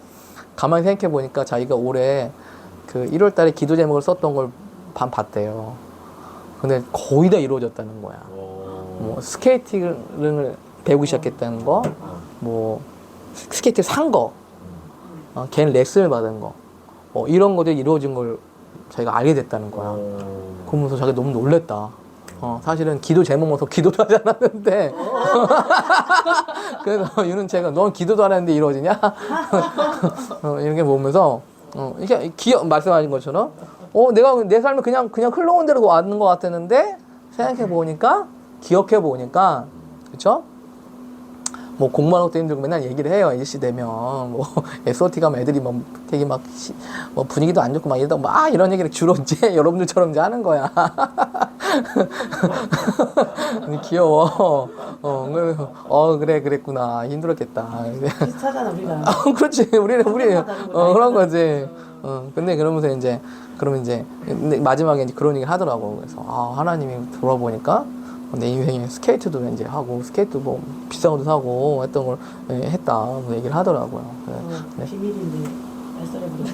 가만히 생각해 보니까 자기가 올해 그 1월달에 기도 제목을 썼던 걸 봤대요. 근데 거의 다 이루어졌다는 거야. 뭐 스케이팅을 배우기 시작했다는 거, 뭐 스케이트 산 거, 걔는 레슨을 받은 거, 이런 것들이 이루어진 걸 자기가 알게 됐다는 거야. 그러면서 자기가 너무 놀랬다. 사실은 기도 제목 모서 기도도 하지 않았는데 그래서 유는채가 넌 기도도 안 했는데 이루어지냐? 이렇게 보면서 이렇게 말씀하신 것처럼 내가 내 삶을 그냥 흘러온 대로 왔는 것 같았는데 생각해 보니까 기억해 보니까 그렇죠? 뭐 공부하는 것도 힘들고 맨날 얘기를 해요. ACC 되면 뭐 SOT 가면 애들이 뭐 되게 막 뭐 분위기도 안 좋고 막 이러다 막 이런 얘기를 주로 이제 여러분들처럼 이제 하는 거야. 귀여워. 그래 그랬구나. 힘들었겠다. 비슷하잖아 우리가. 그렇지. 우리 그런 거지. 근데 그러면서 이제 근데 마지막에 이제 그런 얘기를 하더라고. 그래서 하나님이 돌아보니까 내 인생에 스케이트도 이제 하고 스케이트 뭐 비싼 것도 사고 했던 걸 했다 뭐 얘기를 하더라고요. 네. 비밀인데 발설해 버렸어.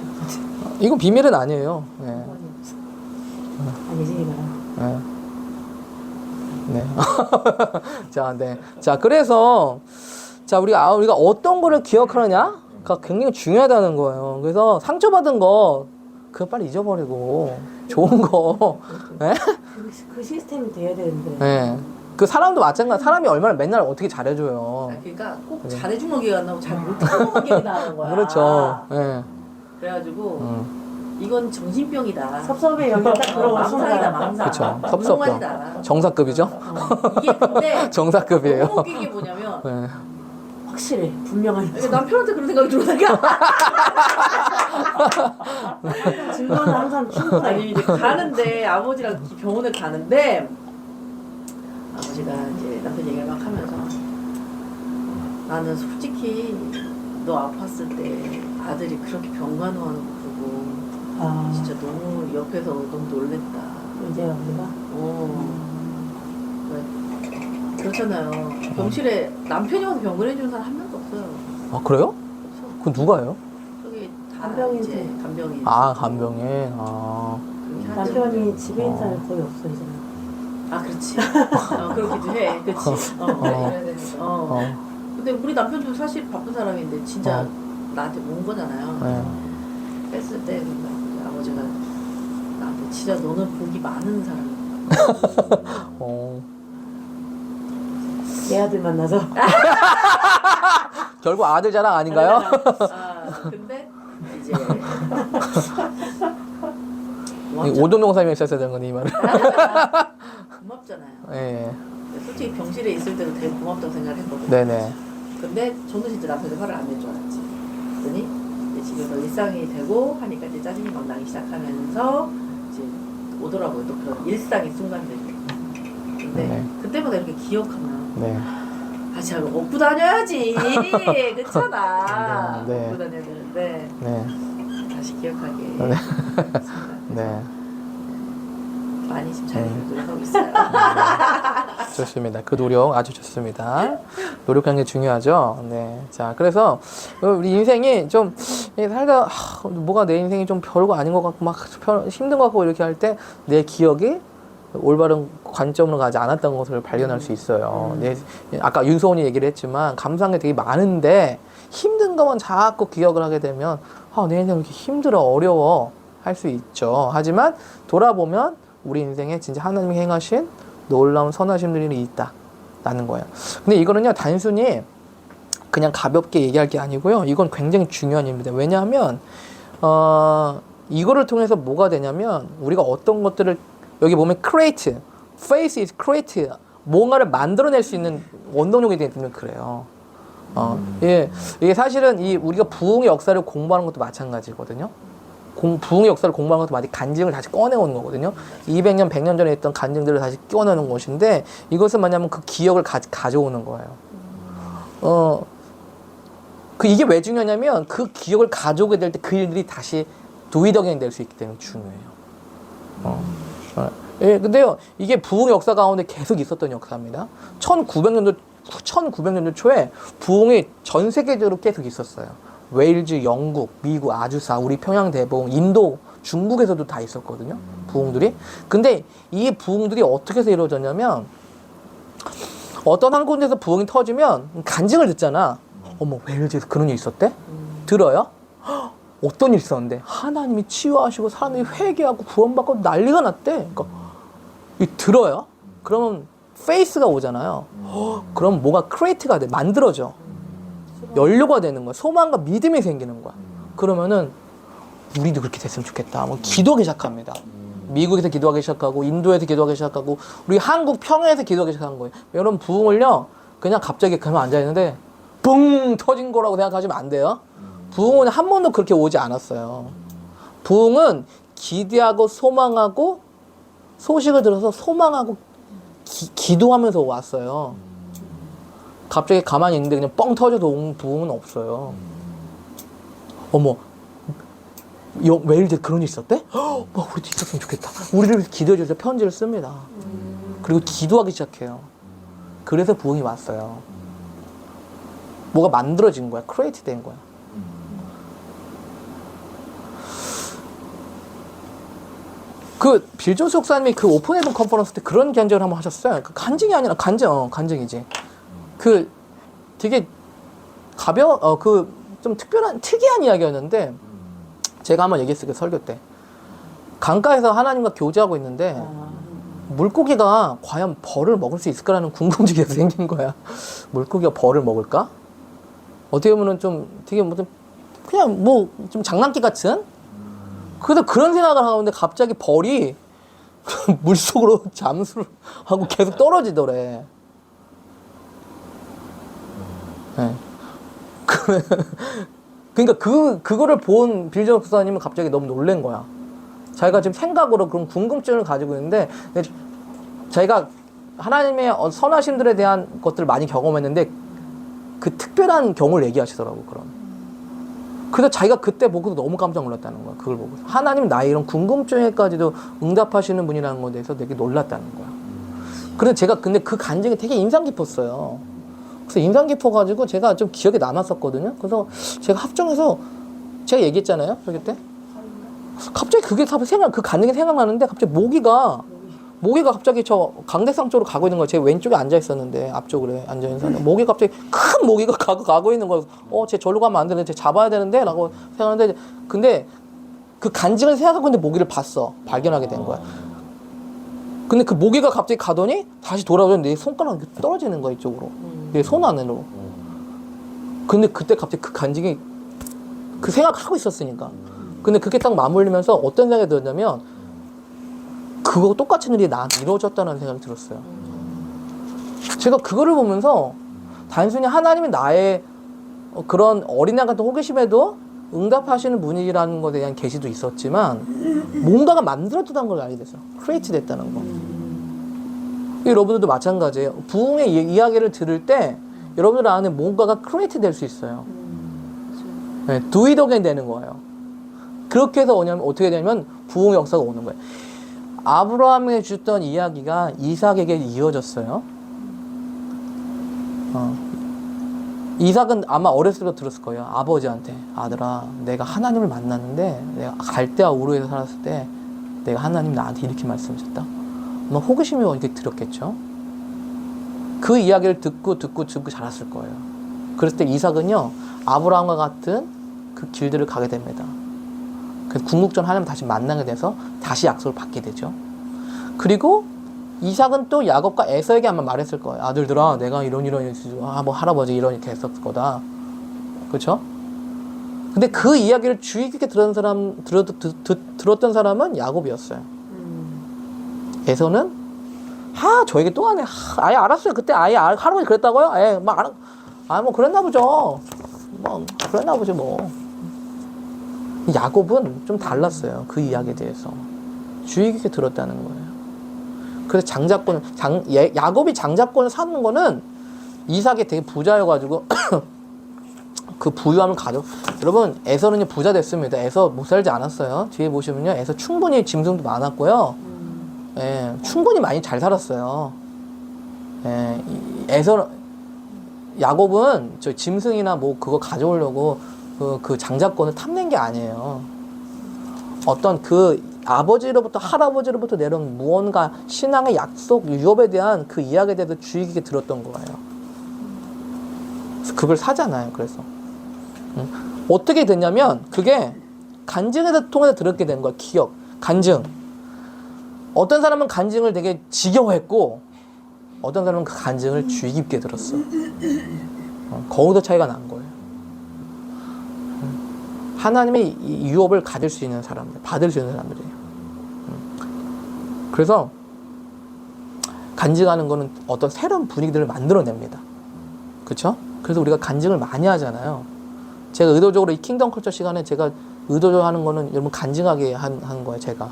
이건 비밀은 아니에요. 네. 아니지 이거라. 네. 자, 그래서 우리가 어떤 거를 기억하느냐가 굉장히 중요하다는 거예요. 그래서 상처받은 거 그거 빨리 잊어버리고 좋은 거. 네? 그 시스템이 돼야 되는데. 네. 그 사람도 마찬가지. 사람이 얼마나 맨날 어떻게 잘해줘요. 그러니까 꼭 잘해준 거 기억 안 나고 잘 못한 거 기억이 나는 거야. 그렇죠. 네. 그래가지고 이건 정신병이다. 섭섭해 여기 딱 들어오는 망상이다 망상. 그렇죠. 섭섭병. 정사급이죠? 이게 근데 정사급이에요. 너무 웃긴 게 뭐냐면 네. 확실해 분명한. 남편한테 그런 생각이 들어오니까 증거는 항상 충분해. 아니 이제 가는데 아버지랑 병원에 가는데 아버지가 이제 남편 얘기를 막 하면서 나는 솔직히 너 아팠을 때 아들이 그렇게 병간호하는 거 보고 진짜 너무 옆에서 너무 놀랬다. 이제 어디가? 그렇잖아요. 병실에 남편이 와서 병을 해주는 사람 한 명도 없어요. 아 그래요? 그건 누가요? 저기 다 간병인. 이제 간병인. 간병인. 남편이 집에 있는 사람이 거의 없어 이제. 그렇지. 그렇기도 해. 그렇지. 근데 우리 남편도 사실 바쁜 사람인데 진짜 나한테 온 거잖아요. 네. 뺐을 때 아버지가 나한테 진짜 너는 복이 많은 사람이야. 내 아들 만나서. 결국 아들 자랑 아닌가요? 근데 이제 오돈동 사람이 있었어야 되는 거네 이 말은. 고맙잖아요. 네. 솔직히 병실에 있을 때도 되게 고맙다고 생각했거든요. 네네. 근데 저는 진짜 남편이 화를 안 낼 줄 알았지. 그랬더니 이제 집에서 일상이 되고 하니까 이제 짜증이 막 나기 시작하면서 이제 오더라고요. 또 그런 일상의 순간들이. 근데 그때마다 이렇게 기억하면 아, 참 업고 다녀야지. 그렇잖아. 네. 업고 다녀야 되는데 네. 다시 기억하게. 네. 네. 많이 좀 잘 노력하고 있어요. 좋습니다. 그 노력 아주 좋습니다. 노력하는 게 중요하죠. 네. 자, 그래서 우리 인생이 좀 살다 뭐가 내 인생이 좀 별거 아닌 것 같고 막 힘든 것 같고 이렇게 할 때 내 기억이 올바른 관점으로 가지 않았던 것을 발견할 수 있어요. 아까 윤소원이 얘기를 했지만 감사한 게 되게 많은데 힘든 것만 자꾸 기억을 하게 되면 내 인생 왜 이렇게 힘들어 어려워 할 수 있죠. 하지만 돌아보면 우리 인생에 진짜 하나님이 행하신 놀라운 선하심들이 있다라는 거예요. 근데 이거는요 단순히 그냥 가볍게 얘기할 게 아니고요. 이건 굉장히 중요한 일입니다. 왜냐하면 이거를 통해서 뭐가 되냐면 우리가 어떤 것들을 여기 보면 create, faith is create, 뭔가를 만들어낼 수 있는 원동력이 되면 그래요. 이게 사실은 우리가 부흥의 역사를 공부하는 것도 마찬가지거든요. 부흥의 역사를 공부하는 것도 마치 간증을 다시 꺼내오는 거거든요. 200년, 100년 전에 했던 간증들을 다시 꺼내는 것인데 이것은 뭐냐면 그 기억을 가져오는 거예요. 이게 왜 중요하냐면 그 기억을 가져오게 될 때 그 일들이 다시 도의덕이 될 수 있기 때문에 중요해요. 근데요, 이게 부흥의 역사 가운데 계속 있었던 역사입니다. 1900년도 초에 부흥이 전 세계적으로 계속 있었어요. 웨일즈, 영국, 미국, 아주사, 우리 평양 대부흥, 인도, 중국에서도 다 있었거든요. 부흥들이. 근데 이 부흥들이 어떻게 해서 이루어졌냐면 어떤 한 군데서 부흥이 터지면 간증을 듣잖아. 어머, 웨일즈에서 그런 일이 있었대? 들어요? 어떤 일이 있었는데 하나님이 치유하시고 사람들이 회개하고 구원받고 난리가 났대. 그러니까 들어요? 그러면 페이스가 오잖아요. 그럼 뭐가 크리에이트가 돼, 만들어져. 연료가 되는 거야. 소망과 믿음이 생기는 거야. 그러면은 우리도 그렇게 됐으면 좋겠다. 기도하기 시작합니다. 미국에서 기도하기 시작하고 인도에서 기도하기 시작하고 우리 한국 평양에서 기도하기 시작한 거예요. 여러분 부흥을요 그냥 갑자기 그냥 앉아있는데 뿡 터진 거라고 생각하시면 안 돼요. 부흥은 한 번도 그렇게 오지 않았어요. 부흥은 기대하고 소망하고 소식을 들어서 소망하고 기도하면서 왔어요. 갑자기 가만히 있는데 그냥 뻥 터져도 온 부흥은 없어요. 어머, 웨일즈 그런 일 있었대? 우리도 있었으면 좋겠다. 우리를 위해서 기도해 주셔서 편지를 씁니다. 그리고 기도하기 시작해요. 그래서 부흥이 왔어요. 뭐가 만들어진 거야. 크리에이트 된 거야. 빌 존스 목사님이 오픈 헤븐 컨퍼런스 때 그런 간증을 한번 하셨어요. 간증이 아니라 간증이지. 되게 좀 특이한 이야기였는데, 제가 한번 얘기했어요, 설교 때. 강가에서 하나님과 교제하고 있는데, 물고기가 과연 벌을 먹을 수 있을까라는 궁금증이 생긴 거야. 물고기가 벌을 먹을까? 어떻게 보면 좀 장난기 같은? 그래서 그런 생각을 하는데 갑자기 벌이 물속으로 잠수를 하고 계속 떨어지더래. 네. 그러니까 그거를 본 빌 존스 목사님은 갑자기 너무 놀란 거야. 자기가 지금 생각으로 그런 궁금증을 가지고 있는데, 자기가 하나님의 선하심들에 대한 것들을 많이 경험했는데 그 특별한 경우를 얘기하시더라고. 그래서 자기가 그때 보고도 너무 깜짝 놀랐다는 거야. 그걸 보고 하나님 나의 이런 궁금증에까지도 응답하시는 분이라는 것에 대해서 되게 놀랐다는 거야. 근데 그 간증이 되게 인상 깊었어요. 그래서 인상 깊어가지고 제가 좀 기억에 남았었거든요. 그래서 제가 합정해서 제가 얘기했잖아요, 저기 때. 갑자기 그 간증이 생각나는데 갑자기 모기가 갑자기 저 강대상 쪽으로 가고 있는 거예요. 제 왼쪽에 앉아 있었는데 앞쪽으로 앉아 있었는데 모기가 갑자기 큰 모기가 가고 있는 거예요. 쟤 절로 가면 안 되는데, 쟤 잡아야 되는데 라고 생각하는데, 근데 그 간증을 생각하고 있는데 모기를 발견하게 된 거야. 근데 그 모기가 갑자기 가더니 다시 돌아오는데 내 손가락이 떨어지는 거야, 이쪽으로. 내 손 안으로. 근데 그때 갑자기 그 간증이 그 생각하고 있었으니까. 근데 그게 딱 맞물리면서 어떤 생각이 들었냐면, 그거 똑같은 일이 나한테 이루어졌다는 생각이 들었어요. 제가 그거를 보면서 단순히 하나님이 나의 그런 어린양 같은 호기심에도 응답하시는 분이라는 것에 대한 계시도 있었지만 뭔가가 만들어졌다는 걸 알게 됐어요. 크리에이트 됐다는 거. 여러분들도 마찬가지예요. 부흥의 이야기를 들을 때 여러분들 안에 뭔가가 크리에이트 될 수 있어요. 네, do it again 되는 거예요. 그렇게 해서 뭐냐면 어떻게 되냐면 부흥 역사가 오는 거예요. 아브라함에게 주셨던 이야기가 이삭에게 이어졌어요. 이삭은 아마 어렸을 때 들었을 거예요. 아버지한테 아들아, 내가 하나님을 만났는데 내가 갈대아 우르에서 살았을 때 내가 하나님 나한테 이렇게 말씀하셨다. 아마 호기심이 이렇게 들었겠죠. 그 이야기를 듣고 자랐을 거예요. 그랬을 때 이삭은요 아브라함과 같은 그 길들을 가게 됩니다. 그래서 궁극적으로 하나님 다시 만나게 돼서 다시 약속을 받게 되죠. 그리고 이삭은 또 야곱과 에서에게 아마 말했을 거예요. 아들들아, 내가 이런 뭐 할아버지 이렇게 했었을 거다. 그렇죠? 근데 그 이야기를 주의 깊게 들었던 사람은 야곱이었어요. 에서는 저에게 또 하네. 아예 알았어요. 그때 아예 할아버지 그랬다고요? 뭐 그랬나 보죠. 뭐 그랬나 보죠 뭐. 야곱은 좀 달랐어요. 그 이야기에 대해서 주의 깊게 들었다는 거예요. 그래서 야곱이 장자권을 사는 거는 이삭이 되게 부자여가지고 그 부유함을 여러분 에서는 부자 됐습니다. 에서 못 살지 않았어요. 뒤에 보시면요 에서 충분히 짐승도 많았고요. 예, 충분히 많이 잘 살았어요. 예, 야곱은 저 짐승이나 뭐 그거 가져오려고 그 장자권을 탐낸 게 아니에요. 어떤 그 아버지로부터 할아버지로부터 내려온 무언가 신앙의 약속, 유업에 대한 그 이야기에 대해서 주의 깊게 들었던 거예요. 그래서 그걸 사잖아요. 그래서 어떻게 됐냐면 그게 간증에서 통해서 들었게 된 거야. 기억, 간증. 어떤 사람은 간증을 되게 지겨워했고 어떤 사람은 그 간증을 주의 깊게 들었어. 거기서 차이가 난 거예요. 하나님의 이 유업을 가질 수 있는 사람들, 받을 수 있는 사람들이에요. 그래서 간증하는 거는 어떤 새로운 분위기들을 만들어냅니다. 그렇죠? 그래서 우리가 간증을 많이 하잖아요. 제가 의도적으로 이 킹덤 컬처 시간에 제가 의도적으로 하는 거는 여러분 간증하게 하는 거예요. 제가.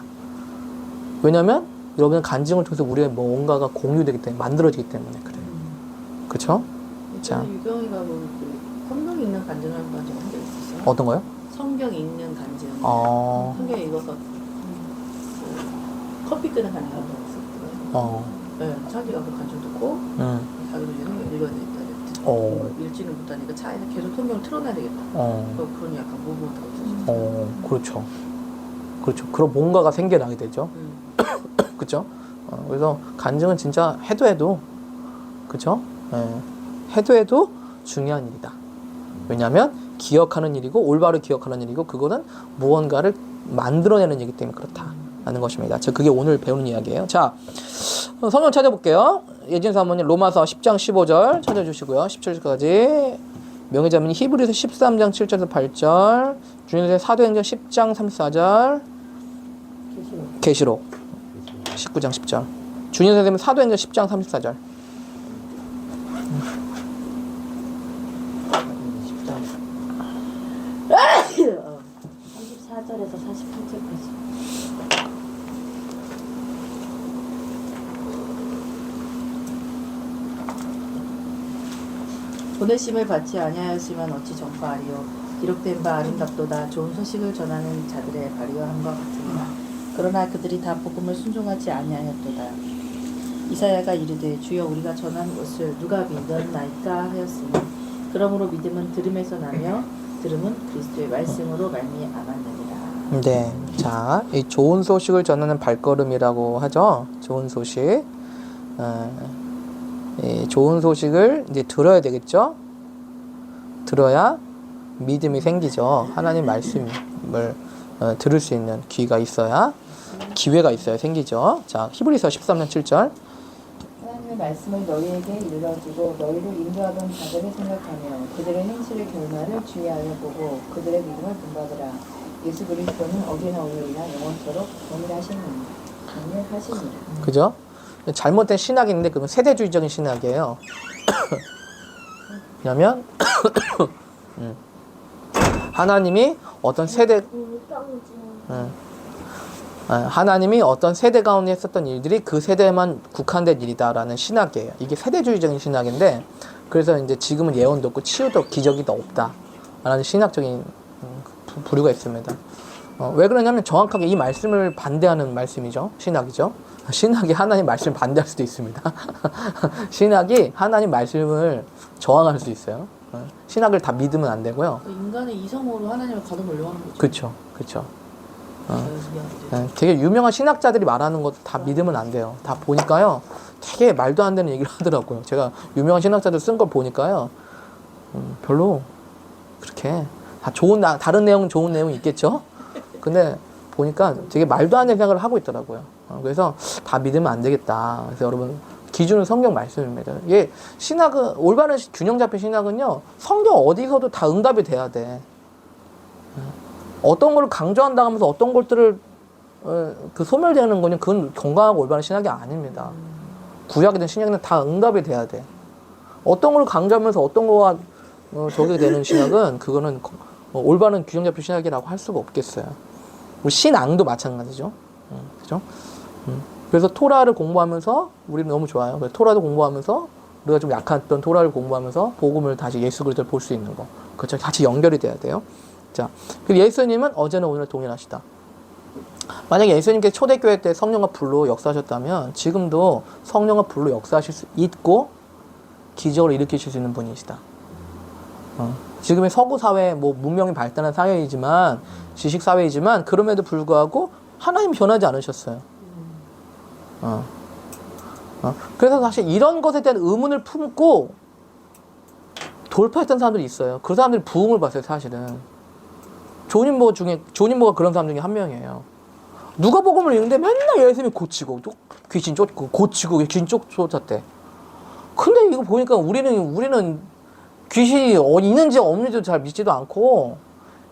왜냐면 여러분은 간증을 통해서 우리의 뭔가가 공유되기 때문에 만들어지기 때문에 그래요. 그렇죠? 자, 유경이가 뭐 성경 읽는 간증을 한번 한 적 있었어요? 어떤 거요? 성경 읽는 간증. 성경 읽어서 커피 끄는 간증 한번 했었거든요. 네, 자기가 그 간증 듣고 자기도 이제 성경 읽어야 되겠다. 읽지는 못하니까 차에서 계속 성경을 틀어놔야 되겠다. 그런 약간 무브먼트가 있었어요. 그렇죠. 그렇죠. 그런 뭔가가 생겨나게 되죠. 그렇죠? 그래서 간증은 진짜 해도 그렇죠? 해도 중요한 일이다. 왜냐하면 기억하는 일이고 올바로 기억하는 일이고 그거는 무언가를 만들어내는 일이기 때문에 그렇다라는 것입니다. 그게 오늘 배우는 이야기예요. 자, 성경 찾아볼게요. 예진 사모님 로마서 10장 15절 찾아주시고요. 17절까지 명예자매님 히브리서 13장 7절에서 8절 주님의 사도행전 10장 34절 계시록 19장 10절 주님 선생님 사도행전 10장 34절 34절에서 48절까지. 보내심을 받지 아니하였으면 어찌 전파하리요. 기록된 바 아름답도다. 좋은 소식을 전하는 자들의 발휘함과 같으니라. 그러나 그들이 다 복음을 순종하지 아니하였도다. 이사야가 이르되 주여 우리가 전한 것을 누가 믿었나이까 하였으니 그러므로 믿음은 들음에서 나며 들음은 그리스도의 말씀으로 말미암았느니라. 네, 자, 이 좋은 소식을 전하는 발걸음이라고 하죠. 좋은 소식. 이 좋은 소식을 이제 들어야 되겠죠. 들어야 믿음이 생기죠. 하나님 말씀을 들을 수 있는 귀가 있어야 기회가 있어야 생기죠. 자, 히브리서 13장 7절. 하나님의 말씀을 너희에게 일러주고 너희를 인도하던 자들을 생각하며 그들의 행실의 결말을 주의하여 보고 그들의 믿음을 본받으라. 예수 그리스도는 어디나 오늘이나 영원토록 동일하시니라. 그죠? 잘못된 신학이 있는데 그건 세대주의적인 신학이에요. 왜냐면 하나님이 어떤 세대 하나님이 어떤 세대 가운데 했었던 일들이 그 세대에만 국한된 일이다라는 신학이에요. 이게 세대주의적인 신학인데, 그래서 이제 지금은 예언도 없고 치유도 기적이 더 없다라는 신학적인 부류가 있습니다. 왜 그러냐면 정확하게 이 말씀을 반대하는 말씀이죠. 신학이죠. 신학이 하나님 말씀을 반대할 수도 있습니다. 신학이 하나님 말씀을 저항할 수 있어요. 신학을 다 믿으면 안 되고요. 인간의 이성으로 하나님을 가둬놓으려고 하는 거죠. 그렇죠. 그렇죠. 되게 유명한 신학자들이 말하는 것도 다 믿으면 안 돼요. 다 보니까요. 되게 말도 안 되는 얘기를 하더라고요. 제가 유명한 신학자들 쓴 걸 보니까요. 별로 그렇게 다 다른 내용은 좋은 내용이 있겠죠. 근데 보니까 되게 말도 안 되는 생각을 하고 있더라고요. 그래서 다 믿으면 안 되겠다. 그래서 여러분 기준은 성경 말씀입니다. 예, 신학은 올바른 균형 잡힌 신학은요. 성경 어디서도 다 응답이 돼야 돼. 어떤 걸 강조한다 하면서 어떤 것들을 그 소멸되는 거는 그건 건강하고 올바른 신학이 아닙니다. 구약이든 신약이든 다 응답이 돼야 돼. 어떤 걸 강조하면서 어떤 거가 저게 되는 신학은 그거는 올바른 균형 잡힌 신학이라고 할 수가 없겠어요. 신앙도 마찬가지죠. 그죠? 그래서 토라를 공부하면서 우리는 너무 좋아요. 그래서 토라도 공부하면서 우리가 좀 약했던 토라를 공부하면서 복음을 다시 예수 그리스도를 볼 수 있는 거. 그렇죠? 같이 연결이 돼야 돼요. 자, 그리고 예수님은 어제는 오늘 동일하시다. 만약에 예수님께서 초대교회 때 성령과 불로 역사하셨다면 지금도 성령과 불로 역사하실 수 있고 기적을 일으키실 수 있는 분이시다. 지금의 서구 사회, 뭐 문명이 발달한 사회이지만 지식 사회이지만 그럼에도 불구하고 하나님 변하지 않으셨어요. 그래서 사실 이런 것에 대한 의문을 품고 돌파했던 사람들이 있어요. 그 사람들이 부흥을 봤어요, 사실은. 조님보가 그런 사람 중에 한 명이에요. 누가복음을 읽는데 맨날 예수님이 고치고 또 귀신 쫓고 고치고 귀신 쫓았대. 근데 이거 보니까 우리는 귀신이 있는지 없는지도 잘 믿지도 않고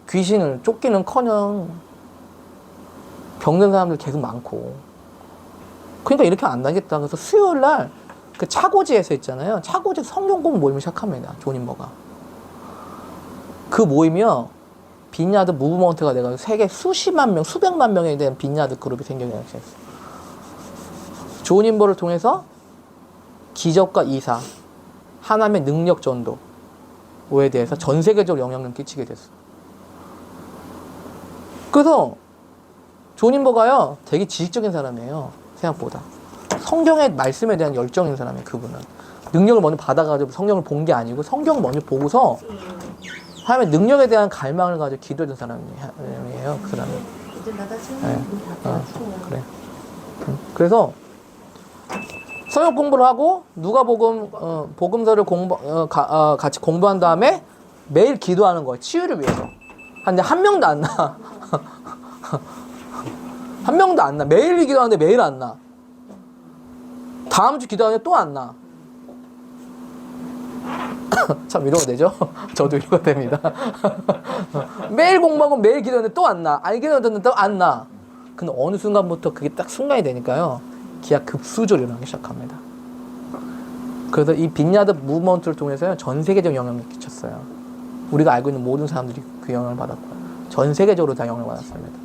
귀신을 쫓기는커녕 병든 사람들 계속 많고. 그러니까 이렇게 안 나겠다. 그래서 수요일 날 그 차고지에서 있잖아요. 차고지 성경 공부 모임을 시작합니다. 조님버가. 그 모임이요. 빈야드 무브먼트가 돼가지고 세계 수십만 명, 수백만 명에 대한 빈야드 그룹이 생겨나게 됐어요. 조님버를 통해서 기적과 이사, 하나님의 능력 전도에 대해서 전 세계적으로 영향을 끼치게 됐어요. 그래서 조님버가요, 되게 지식적인 사람이에요. 생각보다. 성경의 말씀에 대한 열정인 사람이에요, 그분은. 능력을 먼저 받아가지고 성경을 본 게 아니고 성경을 먼저 보고서 하나님의 능력에 대한 갈망을 가지고 기도했던 사람이에요, 그 사람이. 이제 나다쳐. 네. 그래. 그래서 성경 공부를 하고 누가복음 복음서를 같이 공부한 다음에 매일 기도하는 거예요. 치유를 위해서. 근데 한 명도 안 나. 한 명도 안 나. 매일 기도하는데 매일 안 나. 다음 주 기도하는데 또 안 나. 참 위로가 되죠? 저도 위로가 됩니다. 매일 공부하고 매일 기도하는데 또 안 나. 기도하는데 또 안 나. 근데 어느 순간부터 그게 딱 순간이 되니까요. 기가 급수적으로 일어나기 시작합니다. 그래서 이 빈야드 무브먼트를 통해서요. 전 세계적 영향을 끼쳤어요. 우리가 알고 있는 모든 사람들이 그 영향을 받았고요. 전 세계적으로 다 영향을 받았습니다.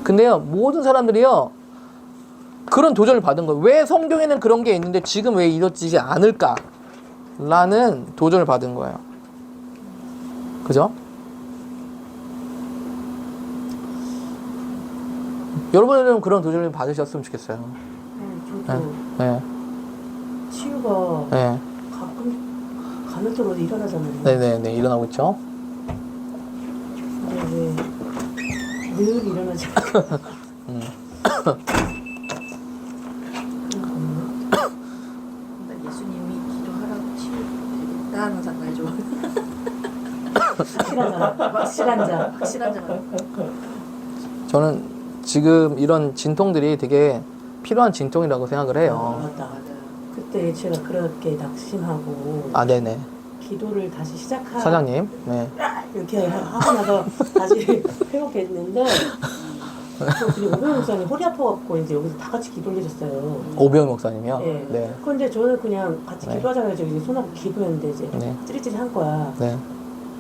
근데요. 모든 사람들이요. 그런 도전을 받은 거예요. 왜 성경에는 그런 게 있는데 지금 왜 이루어지지 않을까? 라는 도전을 받은 거예요. 그죠? 여러분들은 그런 도전을 받으셨으면 좋겠어요. 저도 네. 치유가 네. 가끔 간헐적으로 일어나잖아요. 네네네. 일어나고 있죠. 근데 왜 늘 일어나지 않아요? 예수님이 기도하라고 치유되겠다 항상 말 좋아. 확실한 자. 확실한 자. 저는 지금 이런 진통들이 되게 필요한 진통이라고 생각을 해요. 맞다. 그때 제가 그렇게 낙심하고 네네. 기도를 다시 시작하고 사장님. 네. 이렇게 하고 나서 다시 회복했는데 우리 오병 목사님 허리 아파갖고 이제 여기서 다 같이 기도 올리셨어요. 오병 목사님이요? 네. 네. 그런데 저는 그냥 같이 네. 기도하자고 해서 이제 손하고 기도했는데 이제 네. 찌릿찌릿한 거야. 네.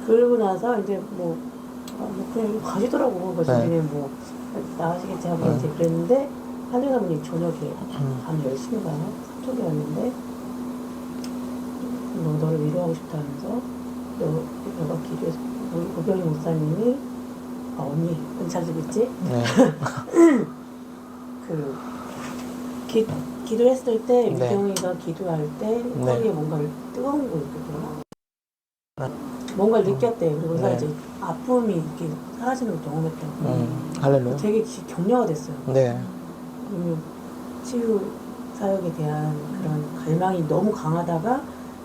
그러고 나서 이제 뭐 그냥 가시더라고. 그래서 네. 우리는 뭐 나가시겠지 하고 이제 그랬는데 하늘 사모님 저녁에 밤 10시인가 쪽에 왔는데 너를 위로하고 싶다 하면서 너가 기도해서 우리 오병희 목사님이 언니 잘 듣겠지? 네. 기도했을 때 네. 유경이가 기도할 때 네. 허리에 뭔가 뜨거운 거 느꼈더라. 뭔가를 느꼈대. 그리고서 네. 이제 아픔이 이렇게 사라지는 걸 경험했다고. 할렐루야. 되게 격려가 됐어요. 네. 그러면 치유 사역에 대한 그런 갈망이 너무 강하다가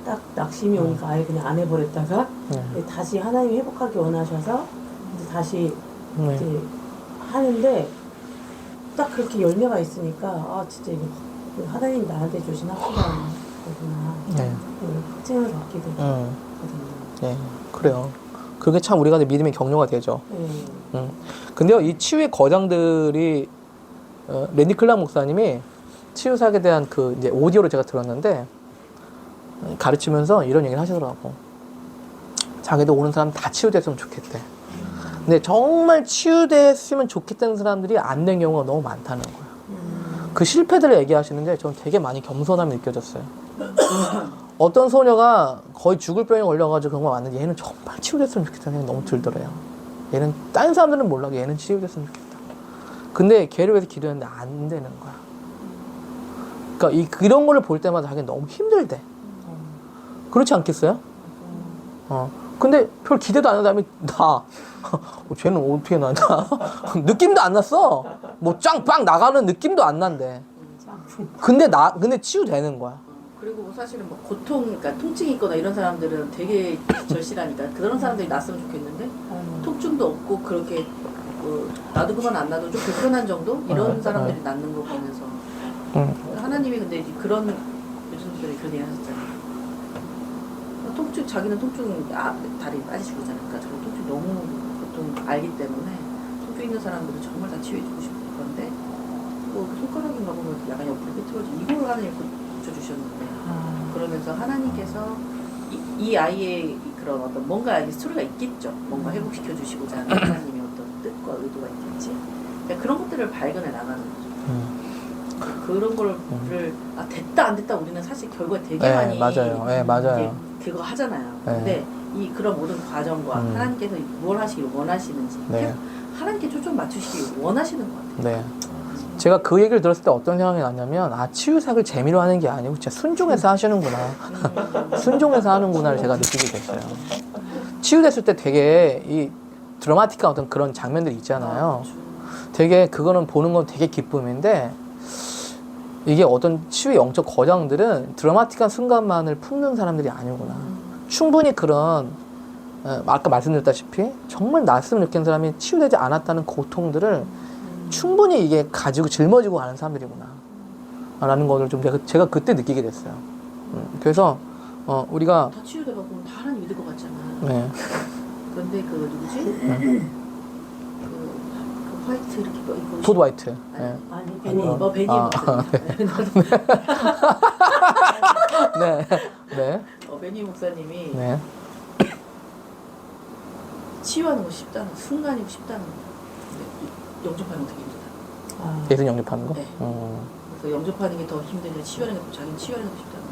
딱 낙심이 오니까 아예 그냥 안 해버렸다가 네. 다시 하나님이 회복하기 원하셔서 이제 다시 네. 이제 하는데 딱 그렇게 열매가 있으니까 아 진짜 이거 하나님 나한테 주신 학교가 거구나. 네. 확증을 받게 되거든요. 네. 그래요. 그게 참 우리가 믿음의 격려가 되죠. 네. 근데요, 이 치유의 거장들이 랜디 클락 목사님이 치유 사역에 대한 그 이제 오디오를 제가 들었는데 가르치면서 이런 얘기를 하시더라고. 자기도 오는 사람 다 치유됐으면 좋겠대. 근데 정말 치유됐으면 좋겠다는 사람들이 안 된 경우가 너무 많다는 거야. 그 실패들을 얘기하시는데 저는 되게 많이 겸손함이 느껴졌어요. 어떤 소녀가 거의 죽을 병에 걸려가지고 그런 거 왔는데 얘는 정말 치유됐으면 좋겠다는 생각이 너무 들더래요. 얘는 다른 사람들은 몰라도 얘는 치유됐으면 좋겠다. 근데 걔를 위해서 기도했는데 안 되는 거야. 그러니까 그런 거를 볼 때마다 자기는 너무 힘들대. 그렇지 않겠어요? 근데 별 기대도 안 한 다음에 쟤는 어떻게 나냐? 느낌도 안 났어. 뭐 짱빵 나가는 느낌도 안 난대. 근데 치유되는 거야. 그리고 사실은 뭐 고통, 그러니까 통증이 있거나 이런 사람들은 되게 절실하니까 그런 사람들이 났으면 좋겠는데 통증도 없고 그렇게 나도 그만 안 나도 좀 불편한 정도 이런 사람들이 낫는 거 보면서 하나님이 근데 이제 그런 요즘들이 그런 얘기 하셨잖아요. 통증 자기는 통증 다리 빠지시고 그러잖아요. 그러니까 저는 통증 너무 보통 알기 때문에 통증 있는 사람들은 정말 다 치유해주고 싶을 건데 뭐 손가락인가 보면 약간 옆으로 삐뚤어져 이걸 하나님이 고쳐주셨는데 그러면서 하나님께서 이 아이의 그런 어떤 뭔가 스토리가 있겠죠. 뭔가 회복시켜 주시고자 하는 하나님의 어떤 뜻과 의도가 있겠지. 그러니까 그런 것들을 발견해 나가는 거죠. 그런 거를 됐다 안 됐다 우리는 사실 결과에 되게 많이 맞아요. 네, 맞아요. 그거 하잖아요. 근데 이 그런 모든 과정과 하나님께서 뭘 하시길 원하시는지 하나님께 초점 맞추시길 원하시는 것 같아요. 네. 제가 그 얘기를 들었을 때 어떤 생각이 났냐면 치유사역을 재미로 하는 게 아니고 진짜 순종해서 하시는구나. 순종해서 하는구나를 제가 느끼게 됐어요. 치유됐을 때 되게 이 드라마틱한 어떤 그런 장면들이 있잖아요. 되게 그거는 보는 건 되게 기쁨인데 이게 어떤 치유의 영적 거장들은 드라마틱한 순간만을 품는 사람들이 아니구나. 충분히 그런 아까 말씀드렸다시피 정말 낯섦 느낀 사람이 치유되지 않았다는 고통들을 충분히 이게 가지고 짊어지고 가는 사람들이구나 라는 거를 좀 제가 그때 느끼게 됐어요. 그래서 우리가 다 치유되고 보면 다 하나님 믿을 것 같잖아. 네. 그런데 그 누구지? 그 화이트 이렇게 입고 토드 화이트. 네. 아니 베니 베니 네. 네. 베니 목사님이 네. 치유하는 거 쉽다는 순간이고 쉽다는 거. 근데 영접하는 거 되게 힘들다. 예수 영접하는 거? 네. 그래서 영접하는 게 더 힘든데 치유하는 게 자기는 치유하는 게 쉽다는 거.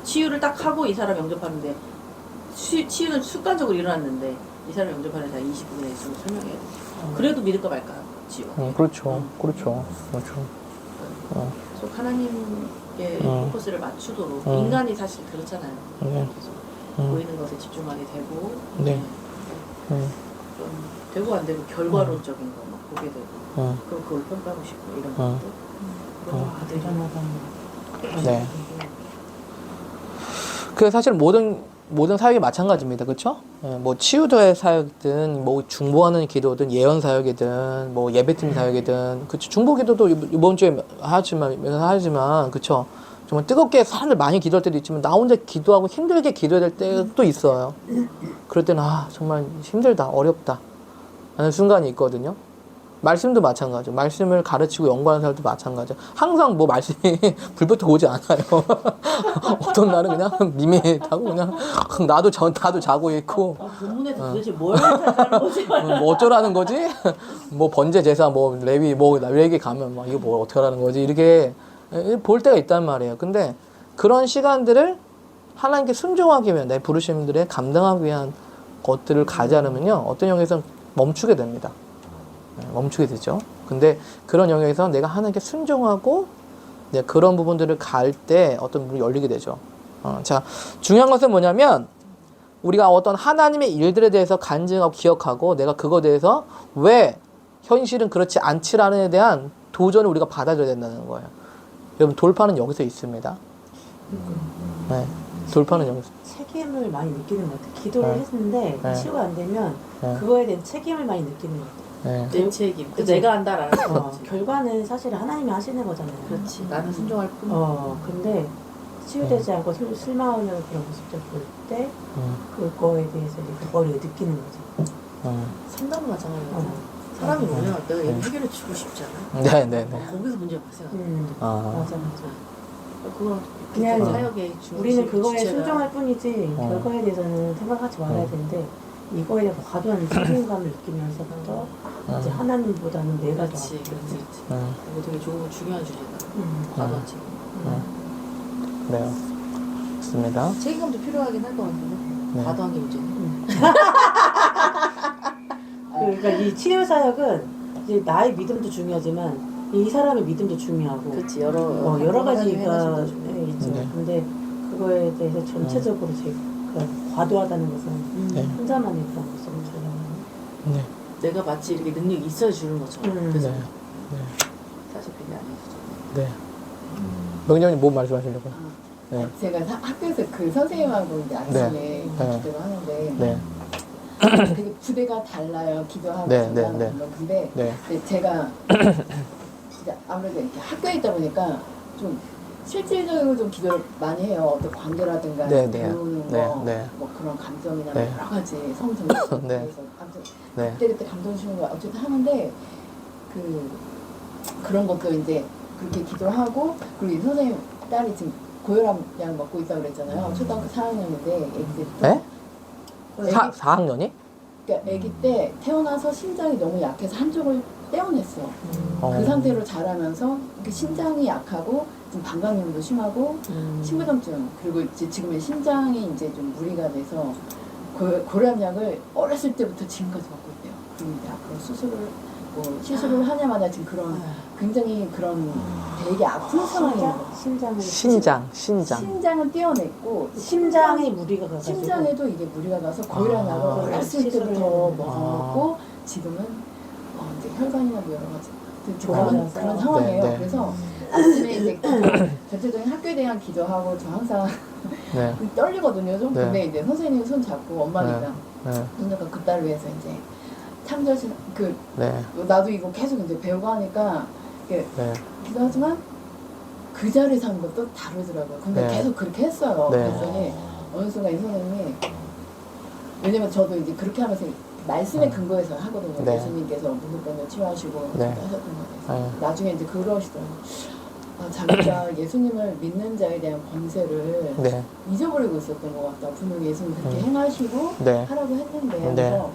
치유를 딱 하고 이 사람 영접하는데 치유는 습관적으로 일어났는데 이 사람 영접하는 다 20분에 있으면 설명해야 돼. 그래도 믿을까 말까 치유. 그렇죠. 그렇죠. 계속 하나님께 포커스를 맞추도록 인간이 사실 그렇잖아요. 계속 보이는 것에 집중하게 되고 좀 되고 안 되고 결과론적인 거 막 보게 되고 그럼 그걸 평가하고 싶고 이런 것들 대단하다. 네. 그 사실 모든 사역이 마찬가지입니다. 그렇죠? 뭐 치유도의 사역이든 뭐 중보하는 기도든 예언 사역이든 뭐 예배팀 사역이든 그렇죠. 중보 기도도 이번 주에 하지만 그렇죠. 정말 뜨겁게 사람들 많이 기도할 때도 있지만 나 혼자 기도하고 힘들게 기도해야 될 때도 있어요. 그럴 때는 정말 힘들다 어렵다 하는 순간이 있거든요. 말씀도 마찬가지죠. 말씀을 가르치고 연구하는 사람도 마찬가지죠. 항상 뭐 말씀이 불부터 오지 않아요. 어떤 날은 그냥 밋밋하고 그냥 나도 자고 있고 본문에서 도대체 뭘 하자는 거지? 뭐 어쩌라는 거지? 뭐 번제 제사 뭐 레위 가면 막 이거 뭐 어떻게 하라는 거지? 이렇게 볼 때가 있단 말이에요. 근데 그런 시간들을 하나님께 순종하기 위한 내 부르심들에 감당하기 위한 것들을 가지 않으면요 어떤 영역에서는 멈추게 됩니다. 멈추게 되죠. 근데 그런 영역에서 내가 하나님께 순종하고 그런 부분들을 갈 때 어떤 문이 열리게 되죠. 자, 중요한 것은 뭐냐면 우리가 어떤 하나님의 일들에 대해서 간증하고 기억하고 내가 그거에 대해서 왜 현실은 그렇지 않지라는 데 대한 도전을 우리가 받아줘야 된다는 거예요. 여러분 돌파는 여기서 있습니다. 네, 돌파는 여기서. 책임을 많이 느끼는 것 같아요. 기도를 네. 했는데 네. 치유가 안 되면 네. 그거에 대한 책임을 많이 느끼는 것 같아요. 네. 내 책임. 그치? 내가 한다라는 거지. 결과는 사실 하나님이 하시는 거잖아요. 그렇지. 나는 순종할 뿐. 근데 치유되지 않고 실망하는 그런 모습들 볼 때 그거에 대해서 이제 그거를 느끼는 거죠. 상담은 마찬가지야. 사람이 뭐냐? 내가 얘 해결해 주고 싶지 않아? 네. 거기서 문제가 발생하는 맞아. 그건 그냥 사역의 중심, 우리는 그거에 주체가. 순종할 뿐이지 결과에 대해서는 생각하지 말아야 되는데 이거에 대해서 과도한 책임감을 느끼면서부터 이제 하나님보다는 내가 더 그렇지. 앞서는. 이거 되게 좋은 중요한 주제다. 과도한 책임. 그래요. 좋습니다. 책임감도 필요하긴 할 것 같은데 네. 과도한 게 문제네. 그러니까 이 치유 사역은 이제 나의 믿음도 중요하지만 이 사람의 믿음도 중요하고 그렇지. 여러 가지가 있죠. 네. 근데 그거에 대해서 전체적으로 제가 과도하다는 것은 네. 혼자만의 그런 모습을 촬영하는. 네. 내가 마치 이렇게 능력이 있어야 주는 것처럼. 그래서 네. 사실 그게 아니죠. 네. 명령님 뭐 말씀하시려고? 네. 제가 학교에서 그 선생님하고 이제 아침에 네. 기도를 하는데 네. 되게 부대가 달라요. 기도하고 네, 전하는 네, 거. 근데 네. 제가 이제 아무래도 이렇게 학교에 있다 보니까 좀 실질적으로 좀 기도를 많이 해요. 어떤 관계라든가 네, 네. 배우는 네, 거, 네. 뭐 그런 감정이나 네. 여러 가지 성정 네. 그래서 아무튼 네. 그때 감동 주는 거 어쨌든 하는데 그런 것도 이제 그렇게 기도를 하고 그리고 이 선생님 딸이 지금 고혈압 약 먹고 있다고 그랬잖아요. 초등학교 4학년인데 애기 때부터 네? 애기, 4학년이? 그러니까 애기 때 태어나서 심장이 너무 약해서 한쪽을 떼어냈어. 그 상태로 자라면서 이렇게 신장이 약하고 지금 방광염도 심하고 심부전증 그리고 이제 지금의 심장이 이제 좀 무리가 돼서 고혈압약을 어렸을 때부터 지금까지 먹고 있대요. 그리고 이제 앞으로 시술을 하냐마자 지금 그런 굉장히 그런 되게 아픈 상황이에요. 신장을 떼어냈고 심장에 무리가 가서 심장에도 이게 무리가 가서 고혈압약을 어렸을 때부터 먹었고 지금은 이제 혈관이나 뭐 여러 가지 그런 상황이에요. 네, 네. 그래서 아침에 이제 전체적인 학교에 대한 기도하고 저 항상 네. 떨리거든요. 좀 네. 근데 이제 선생님 손 잡고 엄마니까 손 잡고 그 딸을 위해서 이제 참조하신 네. 나도 이거 계속 이제 배우고 하니까 이렇게 네. 기도하지만 그 자리에서 하는 것도 다르더라고요. 근데 네. 계속 그렇게 했어요. 네. 그랬더니 어느 순간 이 선생님이 왜냐면 저도 이제 그렇게 하면서 말씀에 근거해서 하거든요. 네. 예수님께서 무릎병을 치유하시고 네. 하셨던 거에 네. 나중에 이제 그러시더라고요. 자기가 예수님을 믿는 자에 대한 권세를 네. 잊어버리고 있었던 것 같다. 분명히 예수님 그렇게 음. 행하시고 네. 하라고 했는데 네. 그래서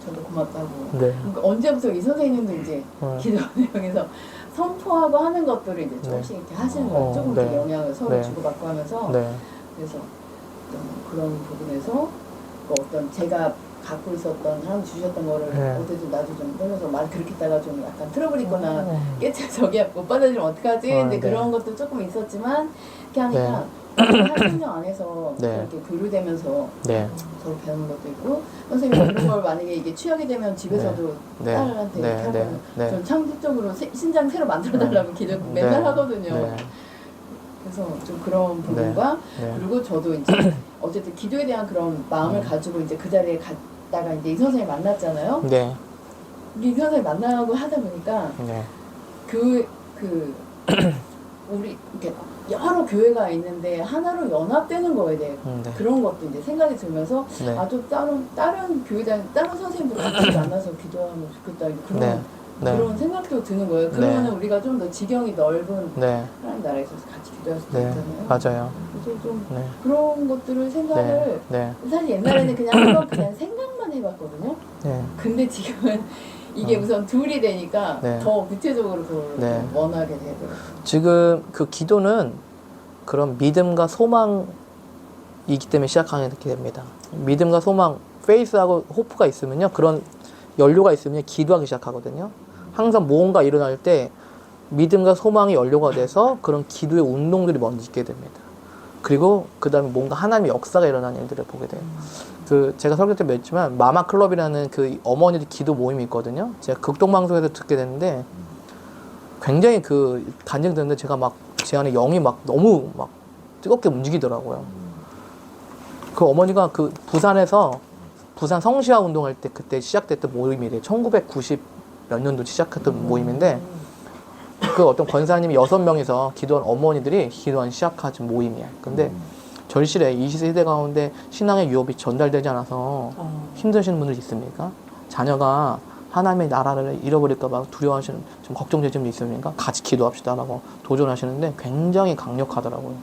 저도 고맙다고. 네. 그러니까 언제부터 이 선생님도 이제 기도 내용에서 선포하고 하는 것들을 이제 조금씩 이렇게 하시는 거예요. 조금 네. 이렇게 영향을 서로 네. 주고받고 하면서 네. 그래서 그런 부분에서 어떤 제가 갖고 있었던 하나님 주셨던 거를 네. 어제도 나도 좀 떨려서 말 그렇게 했다가 좀 약간 트러블 있거나 저기 못 받아주면 어떡하지? 근데 네. 그런 것도 조금 있었지만 이렇게 하니까 한 3년 안에서 네. 그렇게 교류되면서 네. 서로 배우는 것도 있고 선생님이 그런 걸 만약에 이게 취하게 되면 집에서도 네. 딸한테 네. 이렇게 하거든요. 네. 전 창조적으로 신장 새로 만들어달라고 기도 네. 맨날 하거든요. 네. 그래서 좀 그런 부분과 네. 그리고 저도 이제 어쨌든 기도에 대한 그런 마음을 가지고 이제 그 자리에 갔다가 이제 이 선생님 만났잖아요. 네. 이 선생님 만나고 하다 보니까 네. 우리 이렇게 여러 교회가 있는데 하나로 연합되는 거에 대해 네. 그런 것도 이제 생각이 들면서 네. 아주 다른 교회장 다른 선생님들 같이 만나서 기도하면 좋겠다 그런 네. 네. 그런 생각도 드는 거예요. 네. 그러면 우리가 좀 더 지경이 넓은 네. 하나님 나라에서 같이 기도할 수도 네. 있잖아요. 맞아요. 그래서 좀 네. 그런 것들을 생각을 네. 사실 옛날에는 그냥 생각만 해봤거든요. 네. 근데 지금은 이게 우선 둘이 되니까 네. 더 구체적으로 그걸 네. 좀 원하게 되더라고요. 지금 그 기도는 그런 믿음과 소망이기 때문에 시작하게 됩니다. 믿음과 소망, 페이스하고 호프가 있으면요. 그런 연료가 있으면 기도하기 시작하거든요. 항상 뭔가 일어날 때 믿음과 소망이 연료가 돼서 그런 기도의 운동들이 먼저 있게 됩니다. 그리고 그 다음에 뭔가 하나님의 역사가 일어나는 일들을 보게 돼요. 그 제가 설교 때 뵀지만 마마클럽이라는 그 어머니들 기도 모임이 있거든요. 제가 극동방송에서 듣게 됐는데 굉장히 그 간증 듣는데 제가 막 제 안에 영이 막 너무 막 뜨겁게 움직이더라고요. 그 어머니가 그 부산에서 부산 성시화 운동할 때 그때 시작됐던 모임이래요. 1990 몇 년도 시작했던 모임인데 그 어떤 권사님이 6명이서 기도한 어머니들이 기도한 시작한 모임이야. 근데 절실해. 이 시대 가운데 신앙의 유업이 전달되지 않아서 힘드시는 분들 있습니까? 자녀가 하나님의 나라를 잃어버릴까봐 두려워하시는, 좀 걱정되는 점이 있습니까? 같이 기도합시다라고 도전하시는데 굉장히 강력하더라고요.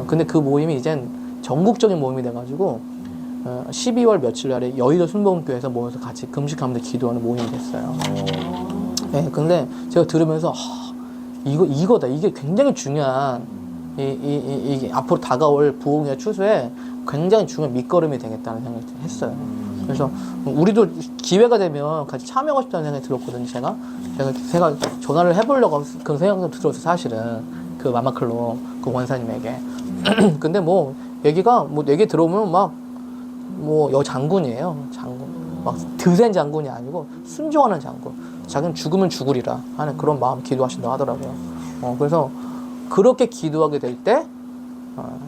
근데 그 모임이 이젠 전국적인 모임이 돼가지고 12월 며칠 날에 여의도 순복음교회에서 모여서 같이 금식하면서 기도하는 모임이 됐어요. 네, 근데 제가 들으면서 이거다. 이게 굉장히 중요한 이게 앞으로 다가올 부흥의 추수에 굉장히 중요한 밑거름이 되겠다는 생각을 했어요. 그래서 우리도 기회가 되면 같이 참여하고 싶다는 생각이 들었거든요. 제가 전화를 해보려고 그런 생각도 들었어요. 사실은 그 마마클로 그 원사님에게. 근데 뭐 얘기 들어오면 여 장군이에요. 장군. 막 드센 장군이 아니고 순종하는 장군. 자기는 죽으면 죽으리라 하는 그런 마음 기도하신다고 하더라고요. 그래서 그렇게 기도하게 될 때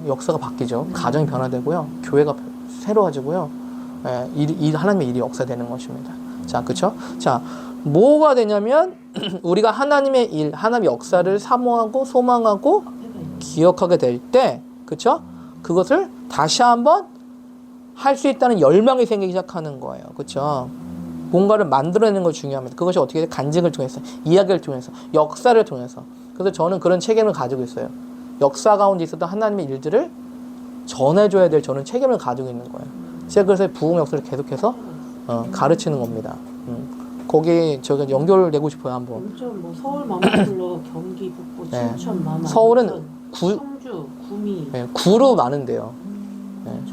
역사가 바뀌죠. 가정이 변화되고요. 교회가 새로워지고요. 하나님의 일이 역사되는 것입니다. 자, 그쵸? 자, 뭐가 되냐면 우리가 하나님의 일, 하나님의 역사를 사모하고 소망하고 기억하게 될 때, 그쵸? 그것을 다시 한번 할 수 있다는 열망이 생기기 시작하는 거예요. 그쵸? 뭔가를 만들어내는 걸 중요합니다. 그것이 어떻게 돼? 간증을 통해서, 이야기를 통해서, 역사를 통해서. 그래서 저는 그런 책임을 가지고 있어요. 역사 가운데 있었던 하나님의 일들을 전해줘야 될 저는 책임을 가지고 있는 거예요. 제가 그래서 부흥 역사를 계속해서 가르치는 겁니다. 거기 제가 연결되고 싶어요, 한번. 엄청 뭐 서울 마마클럽, 경기 북부, 네. 춘천 마마, 서울은 청주, 구미, 네, 구로 많은데요.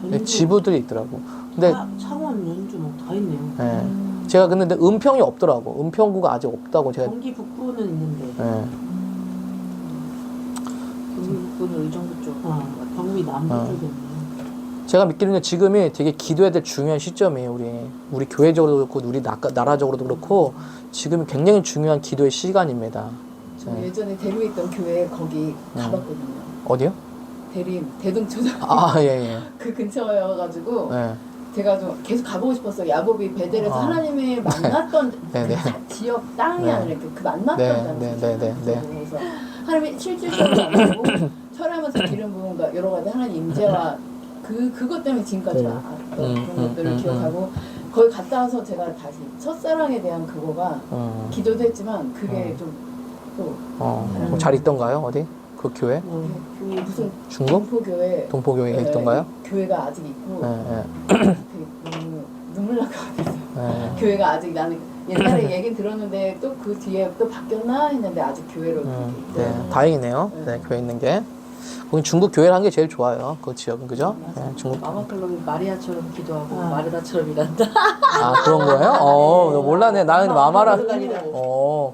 전주, 지부들이 있더라고. 근데 창원, 연주 뭐 다 있네요. 네. 제가 근데 은평이 없더라고. 은평구가 아직 없다고 제가. 경기 북부는 있는데. 네. 경기 북부는 의정부 쪽. 경기 남부 쪽이었네요. 제가 믿기는 지금이 되게 기도해야 될 중요한 시점이에요. 우리 교회적으로도 그렇고 우리 나라적으로도 그렇고 지금이 굉장히 중요한 기도의 시간입니다. 예전에 대구에 있던 교회 거기 가봤거든요. 어디요? 대동초등. 예. 그 근처여가지고 네. 제가 좀 계속 가보고 싶었어요. 야곱이 베델에서 하나님이 만났던 네. 지역 땅이 네. 아니라 그 만났던 네. 땅이잖아요. 그래서 하나님이 실질적으로 만나고 철하면서 기름 부음과 여러 가지 하나님 임재와 그것 때문에 지금까지 알았던 그런 것들을 기억하고 거기 갔다 와서 제가 다시 첫사랑에 대한 그거가 기도도 했지만 그게 좀 잘 있던가요? 어디? 그 교회? 교회 무슨 중국? 동포교회가 있던가요? 교회가 아직 있고 네. 눈물 날 것 같았어요. 교회가 아직 나는 옛날에 얘기 들었는데 또 그 뒤에 또 바뀌었나 했는데 아직 교회로 네, 다행이네요. 네, 교회 있는 게. 거기 중국 교회를 한 게 제일 좋아요. 그 지역은 그죠? 네, 중국. 마마클럽이 마리아처럼 기도하고 마르다처럼 일한다. 그런 거예요? 너 몰랐네. 나는 마마라. 마마라.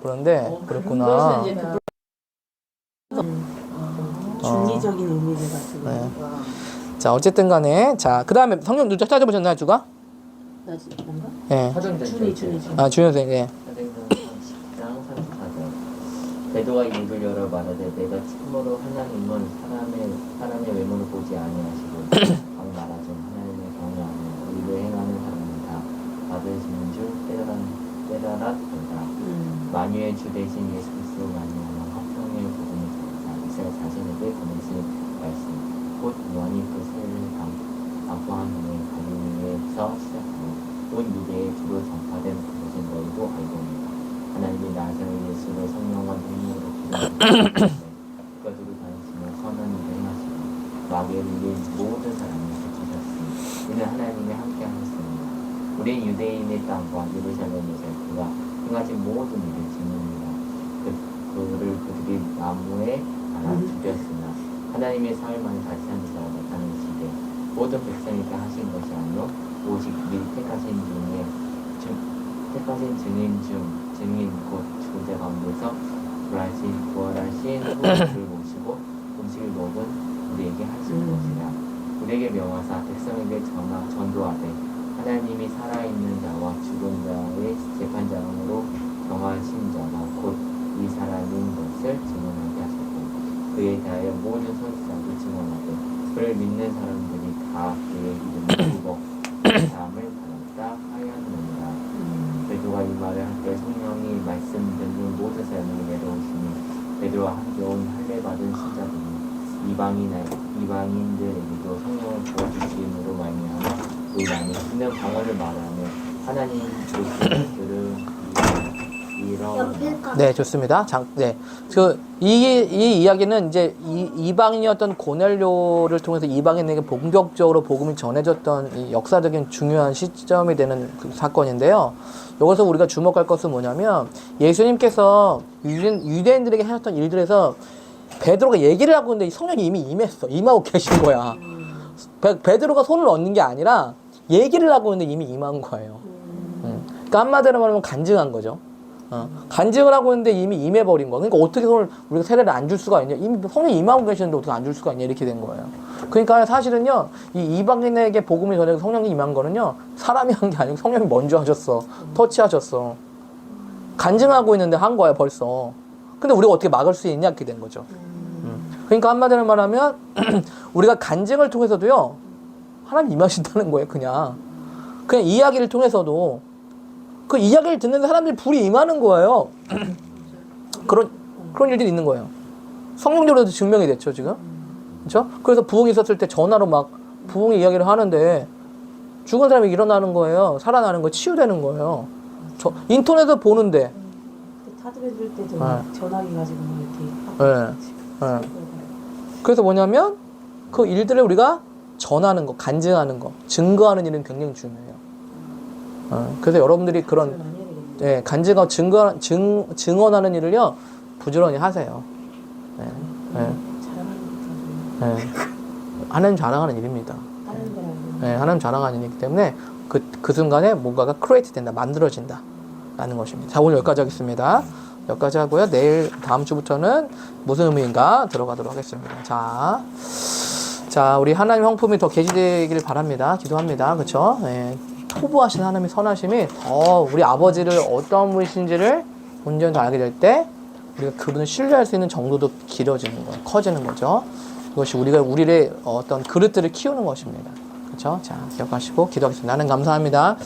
그런데 그렇구나. 그것은 이제 중리적인 의미를 가지고. 네. 자, 어쨌든 간에 자, 그다음에 성경 누가 찾아보셨나요, 주가? 나 뭔가? 예. 준이. 준현 선생. 예. 항상 가져 베드와 입을 열어 말하되 내가 참으로 하나님은 사람의 외모를 보지 아니하시고 각 나라 중 하나님의 경외하는 의를 행하는 사람은 다 받으시는 줄 깨달았도다. 만유의 주 대신 예수 그리스도 만유하는 화평의 복음을 전하사 이스라엘 자신에게 보내신 말씀 곧 요한이 그 세를 강포한 후에 갈릴리에서 시작하고 온 유대에 주로 전파된 그것은 너희도 알고 있다. 하나님이 나사렛 예수를 성령과 능력으로 기도하시고 거두고 다니시며 선한 일을 행하시고 마귀를 이긴 모든 사람을 지키셨으니 이는 하나님이 함께 하셨습니다. 우리 유대인의 땅과 예루살렘에서 그가 행하신 모든 일을 증언이라. 그를 그들이 나무에 달아 죽였으나 하나님의 사흘 만에 다시 산 자가 나타나시되 모든 백성에게 하신 것이 아니요 오직 그들이 택하신 증인 곧 죽은 자 가운데서 부활하신 후를 모시고 음식을 먹은 우리에게 하신 것이라. 우리에게 명하사 백성에게 전도하되 하나님이 살아있는 자와 죽은 자의 재판장으로 정하신 자가 곧 이 사람인 것을 증언하게 하셨고 그에 대하여 모든 선지자도 증언하되 그를 믿는 사람들이 다 그의 이름을 두고 사함을 받았다 하였느니라. 베드로가 이 말을 할 때 성령이 말씀 듣는 모든 사람이 내려오시니 베드로와 함께 온 할례 받은 신자들이 이방인들에게도 성령을 부어주심으로 말미암아 그 안에 있는 방언을 말하며 하나님 조시들을 네, 좋습니다. 이 이야기는 이제 이방인이었던 고넬료를 통해서 이방인에게 본격적으로 복음이 전해졌던 이 역사적인 중요한 시점이 되는 그 사건인데요. 여기서 우리가 주목할 것은 뭐냐면 예수님께서 유대인들에게 하셨던 일들에서 베드로가 얘기를 하고 있는데 성령이 이미 임하고 계신 거야. 베드로가 손을 얹는 게 아니라 얘기를 하고 있는데 이미 임한 거예요. 그러니까 한마디로 말하면 간증한 거죠. 간증을 하고 있는데 이미 임해버린 거야. 그러니까 어떻게 우리가 세례를 안 줄 수가 있냐. 이미 성령이 임하고 계시는데 어떻게 안 줄 수가 있냐. 이렇게 된 거예요. 그러니까 사실은요, 이 이방인에게 복음이 전해서 성령이 임한 거는요, 사람이 한 게 아니고 성령이 먼저 하셨어. 터치하셨어. 간증하고 있는데 한 거야, 벌써. 근데 우리가 어떻게 막을 수 있냐. 이렇게 된 거죠. 그러니까 한마디로 말하면, 우리가 간증을 통해서도요, 하나님 임하신다는 거예요, 그냥. 그냥 이야기를 통해서도. 그 이야기를 듣는 사람들이 불이 임하는 거예요. 그런 일들이 있는 거예요. 성경적으로도 증명이 됐죠, 지금. 그렇죠? 그래서 부흥이 있었을 때 전화로 막 부흥의 이야기를 하는데 죽은 사람이 일어나는 거예요. 살아나는 거예요. 치유되는 거예요. 인터넷에서 보는데. 타들해줄 때도 네. 전화기 가지고 이렇게. 네. 그래서 뭐냐면 그 일들을 우리가 전하는 거, 간증하는 거, 증거하는 일은 굉장히 중요해요. 그래서 여러분들이 그런 간증하고 증언하는 일을요 부지런히 하세요. 하나님 자랑하는 일입니다. 하나님 자랑하는 일이기 때문에 그 순간에 뭔가가 크리에이트 된다, 만들어진다 라는 것입니다. 자, 오늘 여기까지 하겠습니다. 여기까지 하고요. 내일 다음 주부터는 무슨 의미인가 들어가도록 하겠습니다. 자, 우리 하나님 성품이 더 계시되기를 바랍니다. 기도합니다. 그렇죠? 토부하신 하나님의 선하심이 더 우리 아버지를 어떤 분이신지를 온전히 더 알게 될 때 우리가 그분을 신뢰할 수 있는 정도도 길어지는 거예요. 커지는 거죠. 그것이 우리의 어떤 그릇들을 키우는 것입니다. 그렇죠? 자, 기억하시고 기도하겠습니다. 나는 감사합니다.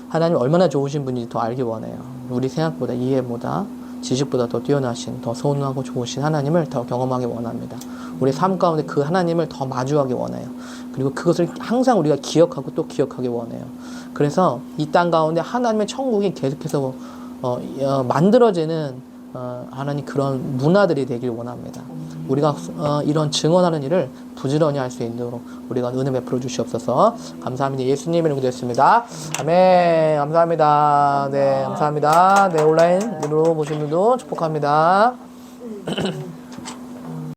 하나님 얼마나 좋으신 분인지 더 알기 원해요. 우리 생각보다, 이해보다, 지식보다 더 뛰어나신, 더 선하고 좋으신 하나님을 더 경험하기 원합니다. 우리 삶 가운데 그 하나님을 더 마주하기 원해요. 그리고 그것을 항상 우리가 기억하고 또 기억하기 원해요. 그래서 이 땅 가운데 하나님의 천국이 계속해서 만들어지는 하나님 그런 문화들이 되길 원합니다. 우리가 이런 증언하는 일을 부지런히 할 수 있도록 우리가 은혜 베풀어 주시옵소서. 감사합니다. 예수님의 이름으로 드렸습니다. 아멘. 감사합니다. 네, 감사합니다. 네, 온라인으로 보신 분도 축복합니다.